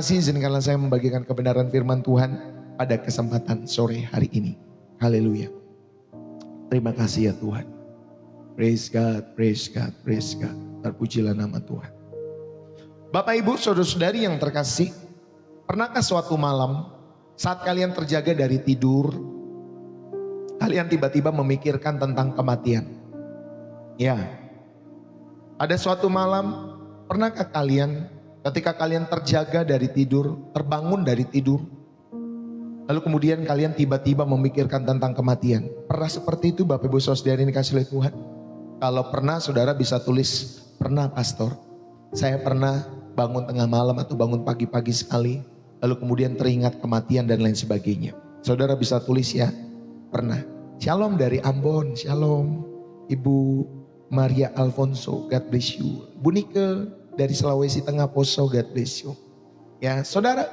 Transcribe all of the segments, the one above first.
Izinkanlah saya membagikan kebenaran firman Tuhan pada kesempatan sore hari ini. Haleluya. Terima kasih ya Tuhan. Praise God, praise God, praise God. Terpujilah nama Tuhan. Bapak Ibu, saudara-saudari yang terkasih, pernahkah suatu malam saat kalian terjaga dari tidur, kalian tiba-tiba memikirkan tentang kematian? Ya, ada suatu malam, pernahkah kalian ketika kalian terjaga dari tidur, terbangun dari tidur, lalu kemudian kalian tiba-tiba memikirkan tentang kematian? Pernah seperti itu Bapak Ibu Saudara yang dikasih oleh Tuhan? Kalau pernah, saudara bisa tulis, pernah pastor. Saya pernah bangun tengah malam atau bangun pagi-pagi sekali, lalu kemudian teringat kematian dan lain sebagainya. Saudara bisa tulis ya, pernah. Shalom dari Ambon, shalom. Ibu Maria Alfonso, God bless you. Bu Nike dari Sulawesi Tengah Poso, God bless you. Ya saudara,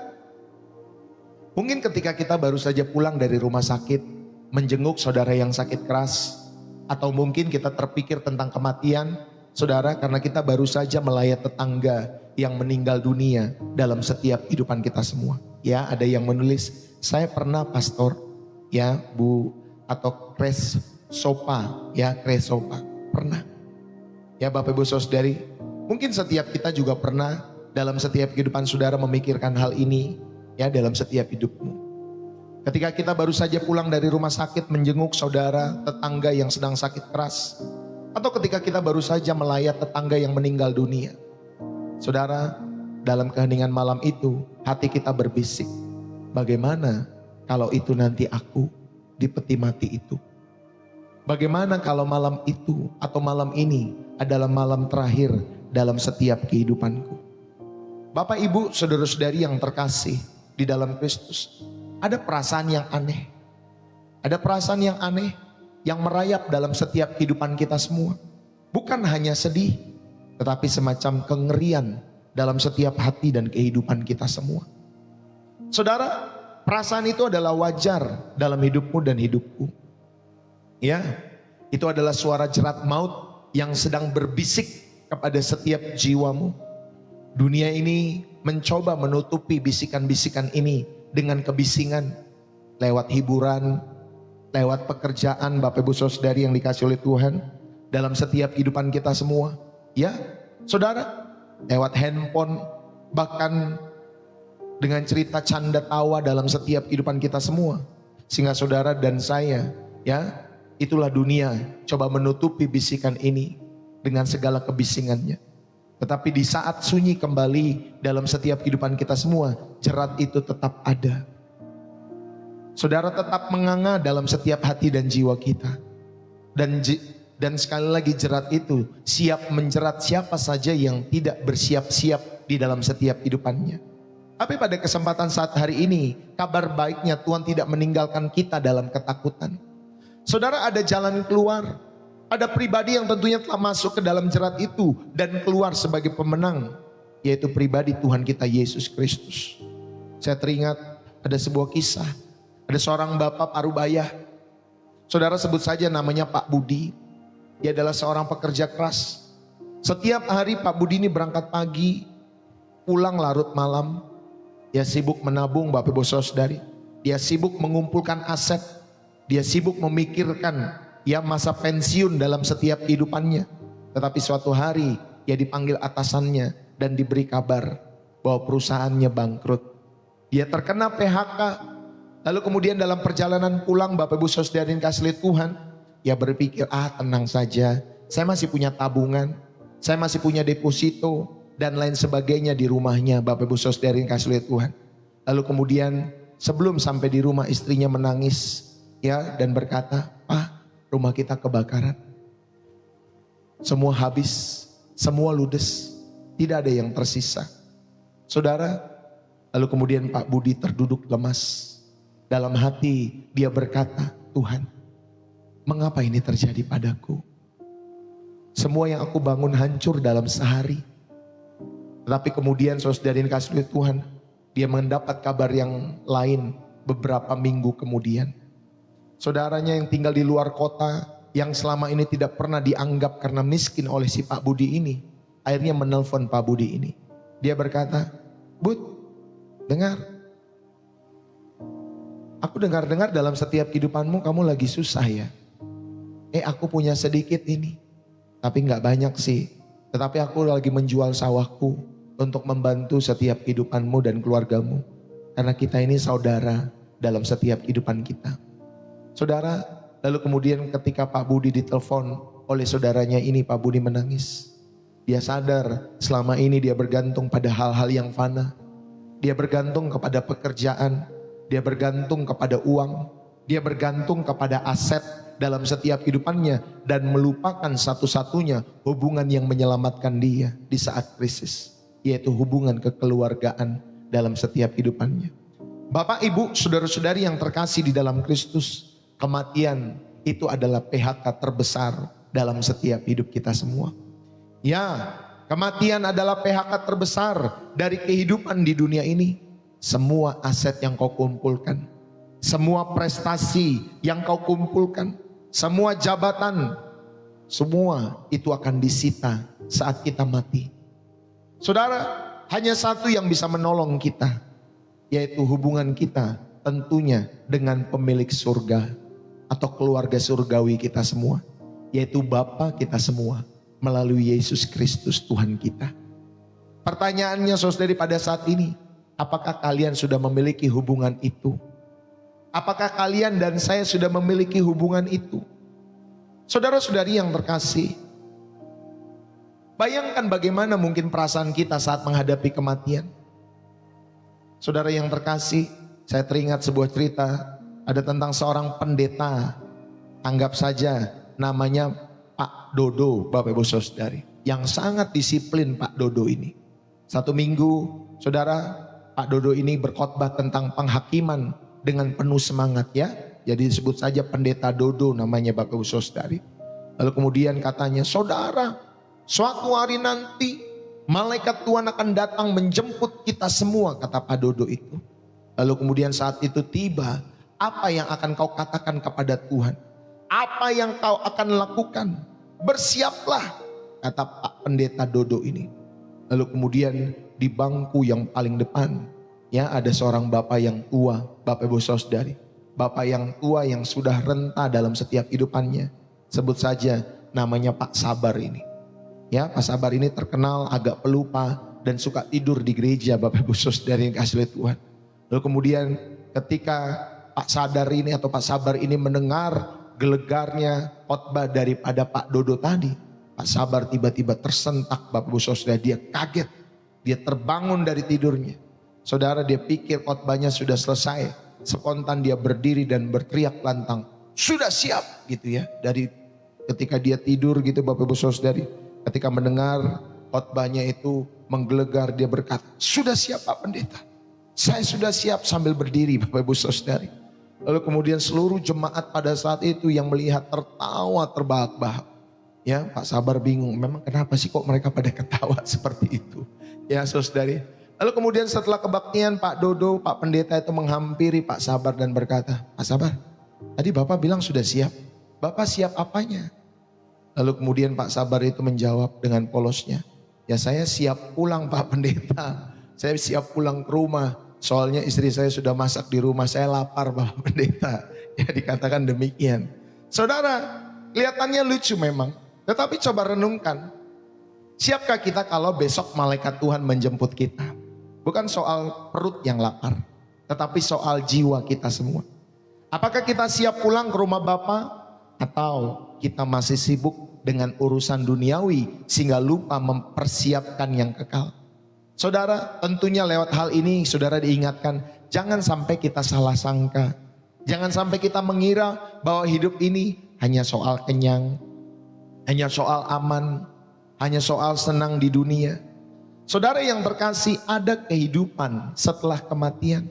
mungkin ketika kita baru saja pulang dari rumah sakit, menjenguk saudara yang sakit keras, atau mungkin kita terpikir tentang kematian, saudara, karena kita baru saja melayat tetangga yang meninggal dunia dalam setiap kehidupan kita semua. Ya, ada yang menulis, saya pernah pastor, ya Bu, atau Kres Sopa, ya Kres Sopa, pernah. Ya Bapak Ibu Saudari, mungkin setiap kita juga pernah dalam setiap kehidupan saudara memikirkan hal ini, ya dalam setiap hidupmu. Ketika kita baru saja pulang dari rumah sakit menjenguk saudara tetangga yang sedang sakit keras, atau ketika kita baru saja melayat tetangga yang meninggal dunia. Saudara, dalam keheningan malam itu hati kita berbisik, bagaimana kalau itu nanti aku di peti mati itu? Bagaimana kalau malam itu atau malam ini adalah malam terakhir dalam setiap kehidupanku? Bapak Ibu saudara-saudari yang terkasih di dalam Kristus, ada perasaan yang aneh. Ada perasaan yang aneh yang merayap dalam setiap kehidupan kita semua. Bukan hanya sedih, tetapi semacam kengerian dalam setiap hati dan kehidupan kita semua. Saudara, perasaan itu adalah wajar dalam hidupmu dan hidupku. Ya, itu adalah suara jerat maut yang sedang berbisik kepada setiap jiwamu. Dunia ini mencoba menutupi bisikan-bisikan ini dengan kebisingan, lewat hiburan, lewat pekerjaan Bapak Ibu Saudari yang dikasih oleh Tuhan dalam setiap kehidupan kita semua. Ya, saudara, lewat handphone, bahkan dengan cerita canda tawa dalam setiap kehidupan kita semua. Sehingga saudara dan saya, ya, itulah dunia coba menutupi bisikan ini dengan segala kebisingannya. Tetapi di saat sunyi kembali dalam setiap kehidupan kita semua, jerat itu tetap ada. Saudara tetap menganga dalam setiap hati dan jiwa kita. Dan sekali lagi jerat itu siap menjerat siapa saja yang tidak bersiap-siap di dalam setiap kehidupannya. Tapi pada kesempatan saat hari ini, kabar baiknya Tuhan tidak meninggalkan kita dalam ketakutan. Saudara, ada jalan keluar. Ada pribadi yang tentunya telah masuk ke dalam jerat itu dan keluar sebagai pemenang, yaitu pribadi Tuhan kita Yesus Kristus. Saya teringat ada sebuah kisah, ada seorang bapak parubaya. Saudara, sebut saja namanya Pak Budi. Dia adalah seorang pekerja keras. Setiap hari Pak Budi ini berangkat pagi, pulang larut malam. Dia sibuk menabung Bapak Ibu Saudari. Dia sibuk mengumpulkan aset. Dia sibuk memikirkan ya masa pensiun dalam setiap kehidupannya. Tetapi suatu hari dia dipanggil atasannya dan diberi kabar bahwa perusahaannya bangkrut. Dia terkena PHK. Lalu kemudian dalam perjalanan pulang Bapak Ibu Saudara yang kasih lihat Tuhan, dia berpikir, tenang saja, saya masih punya tabungan, saya masih punya deposito dan lain sebagainya di rumahnya Bapak Ibu Saudara yang kasih lihat Tuhan. Lalu kemudian sebelum sampai di rumah istrinya menangis ya dan berkata, "Pak, rumah kita kebakaran. Semua habis, semua ludes, tidak ada yang tersisa." Saudara, lalu kemudian Pak Budi terduduk lemas. Dalam hati dia berkata, "Tuhan, mengapa ini terjadi padaku? Semua yang aku bangun hancur dalam sehari." Tetapi kemudian saudara yang kasih oleh Tuhan, dia mendapat kabar yang lain beberapa minggu kemudian. Saudaranya yang tinggal di luar kota, yang selama ini tidak pernah dianggap karena miskin oleh si Pak Budi ini, akhirnya menelpon Pak Budi ini. Dia berkata, "Bud, Dengar. Aku dengar-dengar dalam setiap kehidupanmu kamu lagi susah ya. Aku punya sedikit ini. Tapi gak banyak sih. Tetapi aku lagi menjual sawahku untuk membantu setiap kehidupanmu dan keluargamu. Karena kita ini saudara dalam setiap kehidupan kita. Saudara, lalu kemudian ketika Pak Budi ditelepon oleh saudaranya ini, Pak Budi menangis. Dia sadar selama ini dia bergantung pada hal-hal yang fana. Dia bergantung kepada pekerjaan. Dia bergantung kepada uang. Dia bergantung kepada aset dalam setiap kehidupannya. Dan melupakan satu-satunya hubungan yang menyelamatkan dia di saat krisis. Yaitu hubungan kekeluargaan dalam setiap kehidupannya. Bapak, Ibu, saudara-saudari yang terkasih di dalam Kristus. Kematian itu adalah PHK terbesar dalam setiap hidup kita semua. Ya, kematian adalah PHK terbesar dari kehidupan di dunia ini. Semua aset yang kau kumpulkan, semua prestasi yang kau kumpulkan, semua jabatan, semua itu akan disita saat kita mati. Saudara, hanya satu yang bisa menolong kita, yaitu hubungan kita tentunya dengan pemilik surga atau keluarga surgawi kita semua, yaitu Bapa kita semua melalui Yesus Kristus Tuhan kita. Pertanyaannya saudari pada saat ini, apakah kalian sudah memiliki hubungan itu? Apakah kalian dan saya sudah memiliki hubungan itu? Saudara-saudari yang terkasih, bayangkan bagaimana mungkin perasaan kita saat menghadapi kematian. Saudara yang terkasih, saya teringat sebuah cerita. Ada tentang seorang pendeta, anggap saja namanya Pak Dodo, Bapak Ibu Saudari, yang sangat disiplin Pak Dodo ini. Satu minggu, saudara, Pak Dodo ini berkhotbah tentang penghakiman dengan penuh semangat ya. Jadi disebut saja pendeta Dodo namanya Bapak Ibu Saudari. Lalu kemudian katanya, saudara, suatu hari nanti malaikat Tuhan akan datang menjemput kita semua, kata Pak Dodo itu. Lalu kemudian saat itu tiba, apa yang akan kau katakan kepada Tuhan? Apa yang kau akan lakukan? Bersiaplah, kata Pak Pendeta Dodo ini. Lalu kemudian di bangku yang paling depan, ya ada seorang bapak yang tua, Bapak Ibu Saudari. Bapak yang tua yang sudah renta dalam setiap kehidupannya. Sebut saja namanya Pak Sabar ini. Ya, Pak Sabar ini terkenal agak pelupa dan suka tidur di gereja, Bapak Ibu Saudari yang kasih oleh Tuhan. Lalu kemudian ketika Pak Sadar ini atau Pak Sabar ini mendengar gelegarnya khotbah daripada Pak Dodo tadi, Pak Sabar tiba-tiba tersentak, Bapak Ibu Saudara. Dia kaget, dia terbangun dari tidurnya. Saudara, dia pikir khotbahnya sudah selesai. Spontan dia berdiri dan berteriak lantang, sudah siap gitu ya. Dari ketika dia tidur gitu, Bapak Ibu Saudari, ketika mendengar khotbahnya itu menggelegar, dia berkata, sudah siap Pak Pendeta, saya sudah siap, sambil berdiri, Bapak Ibu Saudari. Lalu kemudian seluruh jemaat pada saat itu yang melihat tertawa terbahak-bahak. Ya, Pak Sabar bingung, memang kenapa sih kok mereka pada ketawa seperti itu? Ya, saudari. Lalu kemudian setelah kebaktian, Pak Dodo, Pak Pendeta itu menghampiri Pak Sabar dan berkata, Pak Sabar, tadi Bapak bilang sudah siap. Bapak siap apanya? Lalu kemudian Pak Sabar itu menjawab dengan polosnya, ya saya siap pulang Pak Pendeta. Saya siap pulang ke rumah. Soalnya istri saya sudah masak di rumah, saya lapar Bapak Pendeta. Ya, dikatakan demikian. Saudara, kelihatannya lucu memang. Tetapi coba renungkan. Siapkah kita kalau besok malaikat Tuhan menjemput kita? Bukan soal perut yang lapar, tetapi soal jiwa kita semua. Apakah kita siap pulang ke rumah Bapa? Atau kita masih sibuk dengan urusan duniawi sehingga lupa mempersiapkan yang kekal? Saudara, tentunya lewat hal ini saudara diingatkan, jangan sampai kita salah sangka. Jangan sampai kita mengira bahwa hidup ini hanya soal kenyang, hanya soal aman, hanya soal senang di dunia. Saudara yang terkasih, ada kehidupan setelah kematian.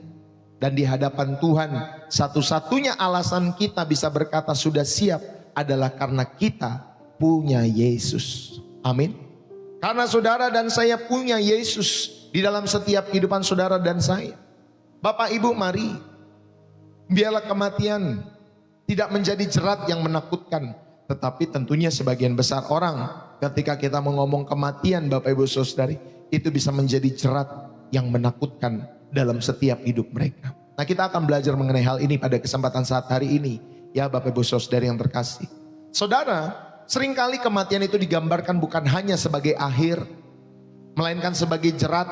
Dan di hadapan Tuhan, satu-satunya alasan kita bisa berkata sudah siap adalah karena kita punya Yesus. Amin. Karena saudara dan saya punya Yesus di dalam setiap kehidupan saudara dan saya. Bapak Ibu, mari biarlah kematian tidak menjadi jerat yang menakutkan. Tetapi tentunya sebagian besar orang ketika kita mengomong kematian, Bapak Ibu Saudari, itu bisa menjadi jerat yang menakutkan dalam setiap hidup mereka. Nah, kita akan belajar mengenai hal ini pada kesempatan saat hari ini. Ya Bapak Ibu Saudara yang terkasih. Saudara, seringkali kematian itu digambarkan bukan hanya sebagai akhir, melainkan sebagai jerat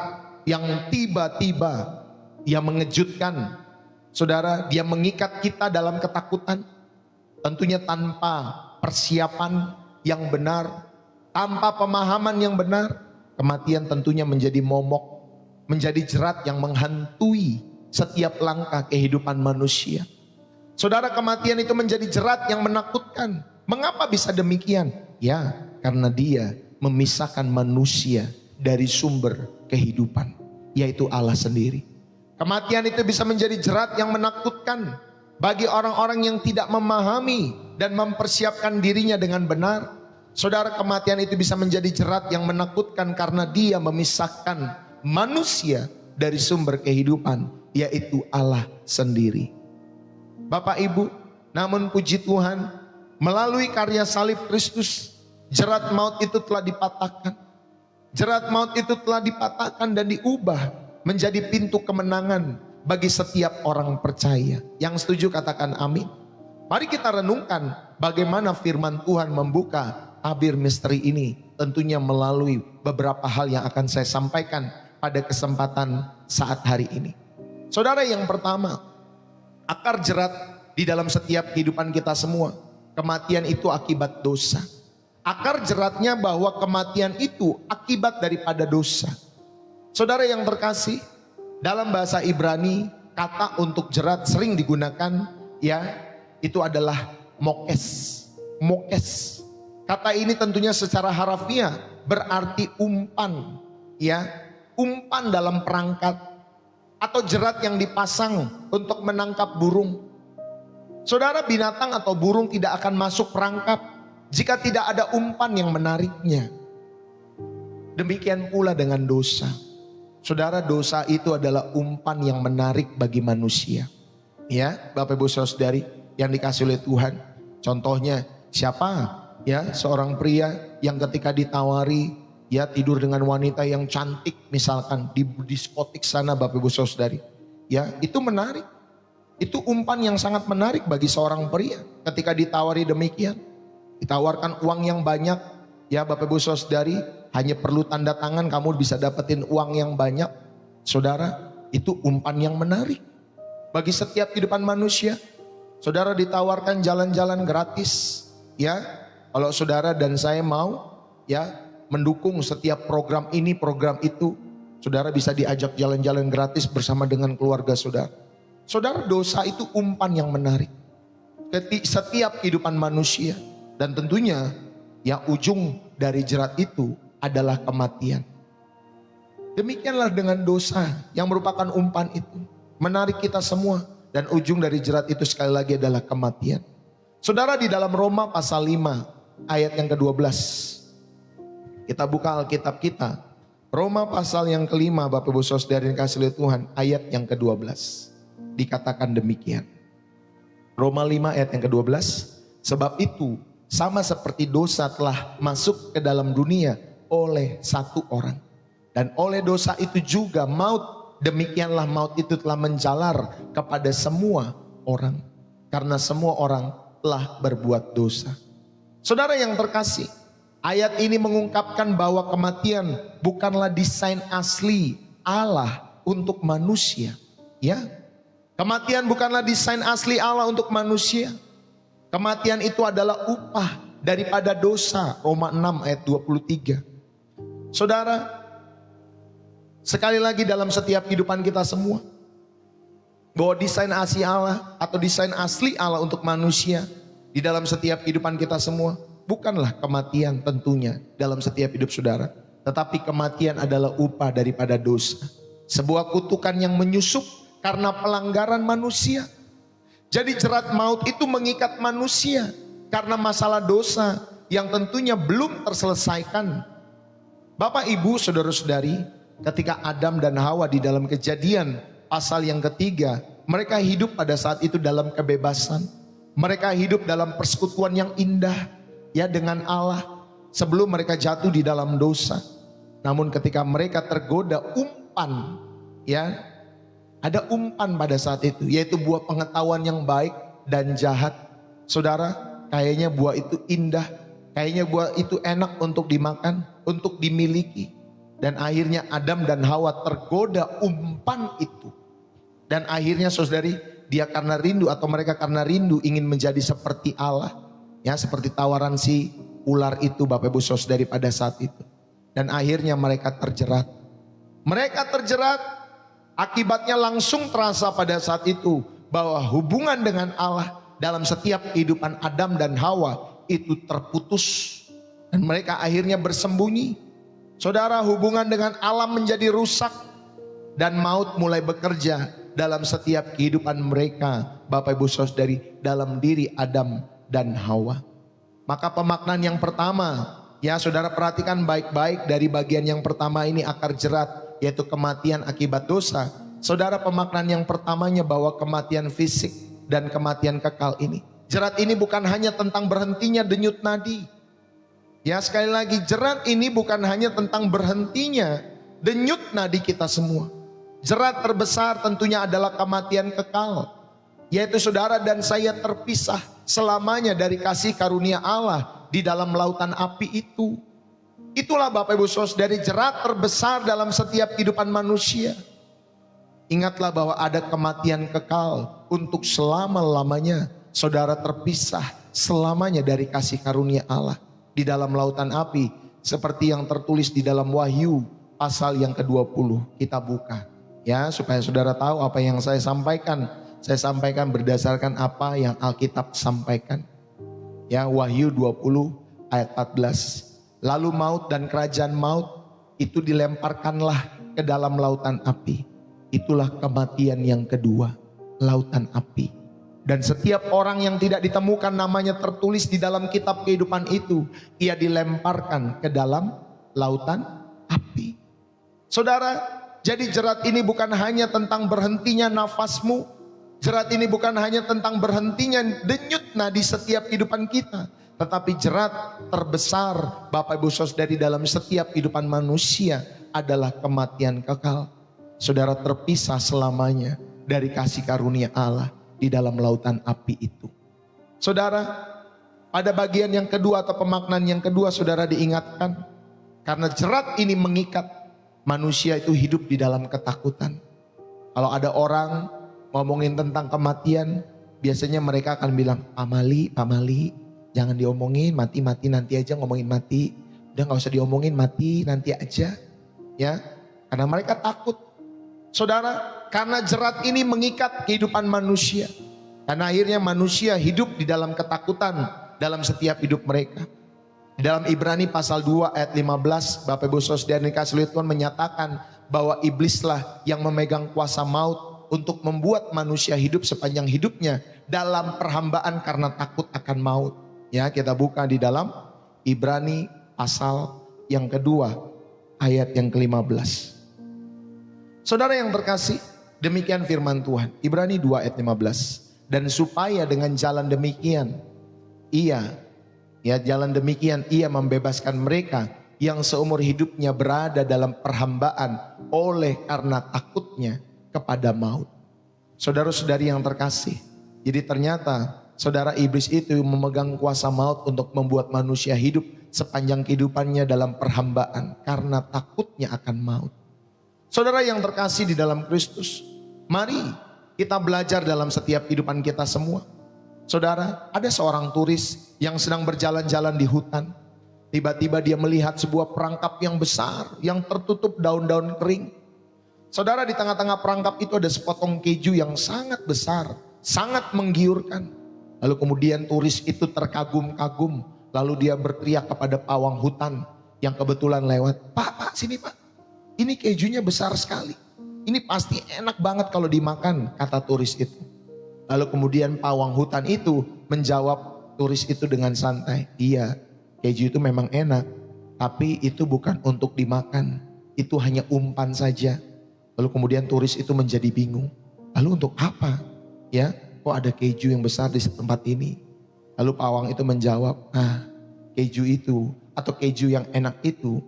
yang tiba-tiba, yang mengejutkan. Saudara, dia mengikat kita dalam ketakutan. Tentunya tanpa persiapan yang benar, tanpa pemahaman yang benar. Kematian tentunya menjadi momok, menjadi jerat yang menghantui setiap langkah kehidupan manusia. Saudara, kematian itu menjadi jerat yang menakutkan. Mengapa bisa demikian? Ya, karena dia memisahkan manusia dari sumber kehidupan, yaitu Allah sendiri. Kematian itu bisa menjadi jerat yang menakutkan bagi orang-orang yang tidak memahami dan mempersiapkan dirinya dengan benar. Saudara, kematian itu bisa menjadi jerat yang menakutkan karena dia memisahkan manusia dari sumber kehidupan, yaitu Allah sendiri. Bapak Ibu, namun puji Tuhan, melalui karya salib Kristus, jerat maut itu telah dipatahkan. Jerat maut itu telah dipatahkan dan diubah menjadi pintu kemenangan bagi setiap orang percaya. Yang setuju katakan amin. Mari kita renungkan bagaimana firman Tuhan membuka tabir misteri ini, tentunya melalui beberapa hal yang akan saya sampaikan pada kesempatan saat hari ini. Saudara, yang pertama, akar jerat di dalam setiap kehidupan kita semua, kematian itu akibat dosa. Akar jeratnya bahwa kematian itu akibat daripada dosa. Saudara yang terkasih, dalam bahasa Ibrani, kata untuk jerat sering digunakan, ya, itu adalah mokes. Mokes. Kata ini tentunya secara harafiah berarti umpan, ya, umpan dalam perangkat atau jerat yang dipasang untuk menangkap burung. Saudara, binatang atau burung tidak akan masuk perangkap jika tidak ada umpan yang menariknya. Demikian pula dengan dosa. Saudara, dosa itu adalah umpan yang menarik bagi manusia. Ya, Bapak Ibu Saudari yang dikasihi oleh Tuhan. Contohnya siapa? Ya, seorang pria yang ketika ditawari, ya, tidur dengan wanita yang cantik misalkan di diskotik sana, Bapak Ibu Saudari. Ya, itu menarik. Itu umpan yang sangat menarik bagi seorang pria ketika ditawari demikian. Ditawarkan uang yang banyak, ya Bapak Ibu Saudari, hanya perlu tanda tangan kamu bisa dapetin uang yang banyak. Saudara, itu umpan yang menarik bagi setiap kehidupan manusia. Saudara, ditawarkan jalan-jalan gratis, ya. Kalau saudara dan saya mau, ya, mendukung setiap program ini, program itu, saudara bisa diajak jalan-jalan gratis bersama dengan keluarga saudara. Saudara, dosa itu umpan yang menarik setiap kehidupan manusia. Dan tentunya yang ujung dari jerat itu adalah kematian. Demikianlah dengan dosa yang merupakan umpan itu, menarik kita semua. Dan ujung dari jerat itu sekali lagi adalah kematian. Saudara, di dalam Roma pasal 5 ayat yang ke-12. Kita buka Alkitab kita. Roma pasal yang ke-5, Bapak Ibu Saudara yang dikasihi oleh Tuhan, ayat yang ke-12. Dikatakan demikian. Roma 5 ayat yang ke-12. Sebab itu sama seperti dosa telah masuk ke dalam dunia oleh satu orang. Dan oleh dosa itu juga maut. Demikianlah maut itu telah menjalar kepada semua orang. Karena semua orang telah berbuat dosa. Saudara yang terkasih, ayat ini mengungkapkan bahwa kematian bukanlah desain asli Allah untuk manusia. Ya, kematian bukanlah desain asli Allah untuk manusia. Kematian itu adalah upah daripada dosa. Roma 6 ayat 23. Saudara, sekali lagi dalam setiap kehidupan kita semua, bahwa desain asli Allah atau desain asli Allah untuk manusia di dalam setiap kehidupan kita semua bukanlah kematian tentunya dalam setiap hidup saudara. Tetapi kematian adalah upah daripada dosa. Sebuah kutukan yang menyusup karena pelanggaran manusia. Jadi jerat maut itu mengikat manusia karena masalah dosa yang tentunya belum terselesaikan. Bapak, Ibu, saudara-saudari, ketika Adam dan Hawa di dalam Kejadian pasal yang ketiga, mereka hidup pada saat itu dalam kebebasan. Mereka hidup dalam persekutuan yang indah, ya, dengan Allah sebelum mereka jatuh di dalam dosa. Namun ketika mereka tergoda umpan Ya, ada umpan pada saat itu, yaitu buah pengetahuan yang baik dan jahat. Saudara, kayaknya buah itu indah, kayaknya buah itu enak untuk dimakan, untuk dimiliki. Dan akhirnya Adam dan Hawa tergoda umpan itu. Dan akhirnya saudari, dia karena rindu atau mereka karena rindu ingin menjadi seperti Allah. Ya, seperti tawaran si ular itu Bapak Ibu Saudari pada saat itu. Dan akhirnya mereka terjerat. Mereka terjerat, akibatnya langsung terasa pada saat itu bahwa hubungan dengan Allah dalam setiap kehidupan Adam dan Hawa itu terputus. Dan mereka akhirnya bersembunyi. Saudara, hubungan dengan Allah menjadi rusak dan maut mulai bekerja dalam setiap kehidupan mereka, Bapak Ibu Saudari, dalam diri Adam dan Hawa. Maka pemaknaan yang pertama, ya saudara perhatikan baik-baik dari bagian yang pertama ini, akar jerat, yaitu kematian akibat dosa. Saudara, pemaknaan yang pertamanya bahwa kematian fisik dan kematian kekal ini. Jerat ini bukan hanya tentang berhentinya denyut nadi. Ya, sekali lagi, jerat ini bukan hanya tentang berhentinya denyut nadi kita semua. Jerat terbesar tentunya adalah kematian kekal, yaitu saudara dan saya terpisah selamanya dari kasih karunia Allah di dalam lautan api itu. Itulah Bapak Ibu Saudari jerat terbesar dalam setiap kehidupan manusia. Ingatlah bahwa ada kematian kekal untuk selama-lamanya saudara terpisah selamanya dari kasih karunia Allah di dalam lautan api, seperti yang tertulis di dalam Wahyu pasal yang ke-20. Kita buka ya, supaya saudara tahu apa yang saya sampaikan. Saya sampaikan berdasarkan apa yang Alkitab sampaikan. Ya, Wahyu 20 ayat 14. Lalu maut dan kerajaan maut itu dilemparkanlah ke dalam lautan api. Itulah kematian yang kedua, lautan api. Dan setiap orang yang tidak ditemukan namanya tertulis di dalam kitab kehidupan itu, ia dilemparkan ke dalam lautan api. Saudara, jadi jerat ini bukan hanya tentang berhentinya nafasmu. Jerat ini bukan hanya tentang berhentinya denyut nadi setiap kehidupan kita. Tetapi jerat terbesar Bapak Ibu Saudari dalam setiap kehidupan manusia adalah kematian kekal. Saudara terpisah selamanya dari kasih karunia Allah di dalam lautan api itu. Saudara, pada bagian yang kedua atau pemaknaan yang kedua, saudara diingatkan, karena jerat ini mengikat manusia itu hidup di dalam ketakutan. Kalau ada orang ngomongin tentang kematian, biasanya mereka akan bilang, Pak Mali, jangan diomongin, mati nanti aja, ngomongin mati. Udah gak usah diomongin, mati nanti aja. Ya, karena mereka takut. Saudara, karena jerat ini mengikat kehidupan manusia. Karena akhirnya manusia hidup di dalam ketakutan dalam setiap hidup mereka. Di dalam Ibrani pasal 2 ayat 15, Bapak Ibu Saudara dikasihi Tuhan menyatakan bahwa iblislah yang memegang kuasa maut untuk membuat manusia hidup sepanjang hidupnya dalam perhambaan karena takut akan maut. Ya, kita buka di dalam Ibrani pasal yang kedua ayat yang ke-15. Saudara yang terkasih, demikian firman Tuhan. Ibrani 2 ayat 15. Dan supaya dengan jalan demikian jalan demikian ia membebaskan mereka yang seumur hidupnya berada dalam perhambaan oleh karena takutnya kepada maut. Saudara-saudari yang terkasih, jadi ternyata saudara iblis itu memegang kuasa maut untuk membuat manusia hidup sepanjang kehidupannya dalam perhambaan karena takutnya akan maut. Saudara yang terkasih di dalam Kristus, mari kita belajar dalam setiap kehidupan kita semua. Saudara, ada seorang turis yang sedang berjalan-jalan di hutan. Tiba-tiba dia melihat sebuah perangkap yang besar yang tertutup daun-daun kering. Saudara, di tengah-tengah perangkap itu ada sepotong keju yang sangat besar, sangat menggiurkan. Lalu kemudian turis itu terkagum-kagum. Lalu dia berteriak kepada pawang hutan yang kebetulan lewat. Pak, sini Pak. Ini kejunya besar sekali. Ini pasti enak banget kalau dimakan, kata turis itu. Lalu kemudian pawang hutan itu menjawab turis itu dengan santai. Iya, keju itu memang enak, tapi itu bukan untuk dimakan. Itu hanya umpan saja. Lalu kemudian turis itu menjadi bingung. Lalu untuk apa? Ya, kok ada keju yang besar di tempat ini? Lalu pawang itu menjawab, keju itu atau keju yang enak itu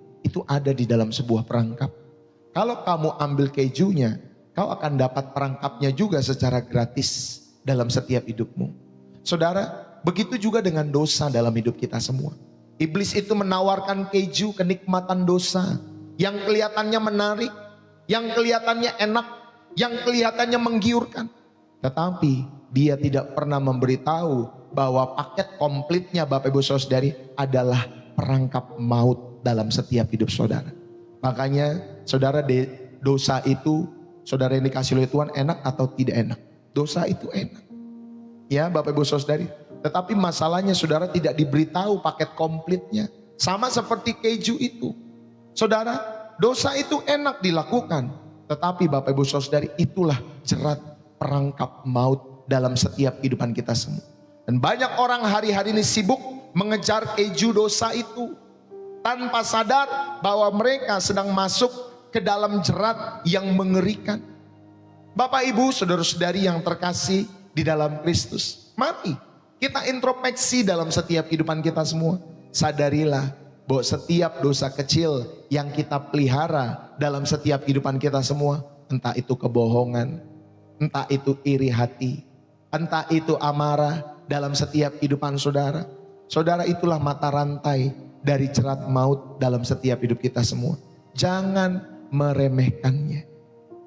ada di dalam sebuah perangkap. Kalau kamu ambil kejunya, kau akan dapat perangkapnya juga secara gratis dalam setiap hidupmu. Saudara, begitu juga dengan dosa dalam hidup kita semua. Iblis itu menawarkan keju kenikmatan dosa yang kelihatannya menarik, yang kelihatannya enak, yang kelihatannya menggiurkan. Tetapi dia tidak pernah memberitahu bahwa paket komplitnya Bapak Ibu Saudari adalah perangkap maut dalam setiap hidup saudara. Makanya saudara, dosa itu, saudara yang dikasih oleh Tuhan, enak atau tidak enak? Dosa itu enak. Ya Bapak Ibu Saudari. Tetapi masalahnya saudara tidak diberitahu paket komplitnya. Sama seperti keju itu. Saudara, dosa itu enak dilakukan. Tetapi Bapak Ibu Saudari, itulah jerat perangkap maut dalam setiap kehidupan kita semua. Dan banyak orang hari-hari ini sibuk mengejar keju dosa itu, tanpa sadar bahwa mereka sedang masuk ke dalam jerat yang mengerikan. Bapak Ibu saudara-saudari yang terkasih di dalam Kristus, mari kita introspeksi dalam setiap kehidupan kita semua. Sadarilah bahwa setiap dosa kecil yang kita pelihara dalam setiap kehidupan kita semua, entah itu kebohongan, entah itu iri hati, entah itu amarah dalam setiap kehidupan saudara. Saudara, itulah mata rantai dari jerat maut dalam setiap hidup kita semua. Jangan meremehkannya.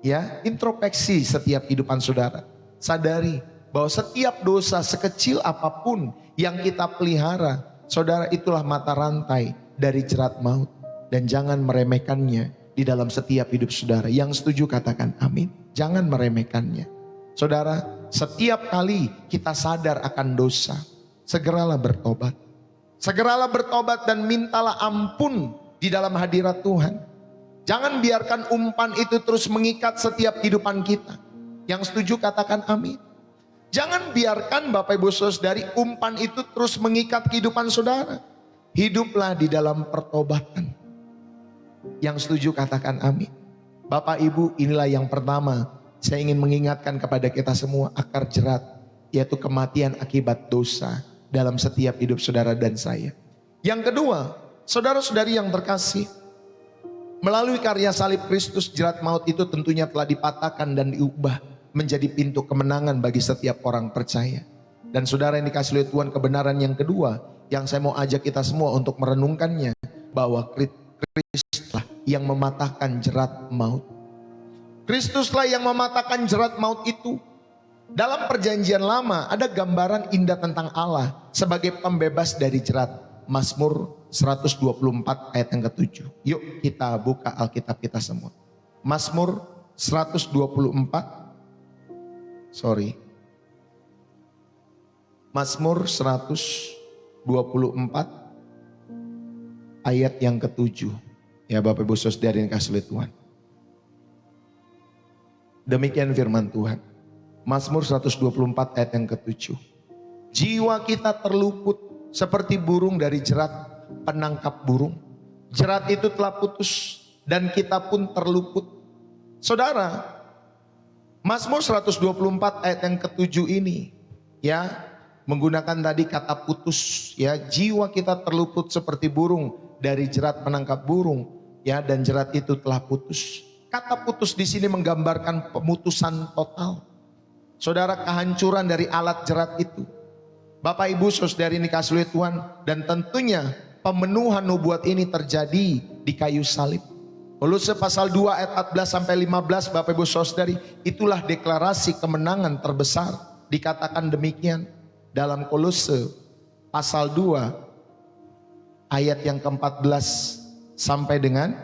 Ya, introspeksi setiap kehidupan saudara. Sadari bahwa setiap dosa sekecil apapun yang kita pelihara, saudara, itulah mata rantai dari jerat maut. Dan jangan meremehkannya di dalam setiap hidup saudara. Yang setuju katakan amin. Jangan meremehkannya. Saudara, setiap kali kita sadar akan dosa, segeralah bertobat. Segeralah bertobat dan mintalah ampun di dalam hadirat Tuhan. Jangan biarkan umpan itu terus mengikat setiap kehidupan kita. Yang setuju katakan amin. Jangan biarkan Bapak Ibu Saudari umpan itu terus mengikat kehidupan saudara. Hiduplah di dalam pertobatan. Yang setuju katakan amin. Bapak Ibu, inilah yang pertama saya ingin mengingatkan kepada kita semua, akar jerat, yaitu kematian akibat dosa dalam setiap hidup saudara dan saya. Yang kedua, saudara-saudari yang terkasih, melalui karya salib Kristus, jerat maut itu tentunya telah dipatahkan dan diubah menjadi pintu kemenangan bagi setiap orang percaya. Dan saudara yang dikasih oleh Tuhan, kebenaran yang kedua yang saya mau ajak kita semua untuk merenungkannya, bahwa Kristuslah yang mematahkan jerat maut. Kristuslah yang mematahkan jerat maut itu. Dalam perjanjian lama ada gambaran indah tentang Allah sebagai pembebas dari jerat. Mazmur 124 ayat yang ke-7. Yuk kita buka Alkitab kita semua. Mazmur 124 ayat yang ke-7. Ya Bapak Ibu Saudara yang kasih oleh Tuhan. Demikian firman Tuhan. Mazmur 124 ayat yang ke-7. Jiwa kita terluput seperti burung dari jerat penangkap burung. Jerat itu telah putus dan kita pun terluput. Saudara, Mazmur 124 ayat yang ke-7 ini ya menggunakan tadi kata putus, ya, jiwa kita terluput seperti burung dari jerat penangkap burung, ya, dan jerat itu telah putus. Kata putus di sini menggambarkan pemutusan total. Saudara, kehancuran dari alat jerat itu. Bapak Ibu Saudari ini dikasih oleh Tuhan, dan tentunya pemenuhan nubuat ini terjadi di kayu salib. Kolose pasal 2 ayat 14 sampai 15, Bapak Ibu Saudari, itulah deklarasi kemenangan terbesar. Dikatakan demikian dalam Kolose pasal 2 ayat yang ke-14 sampai dengan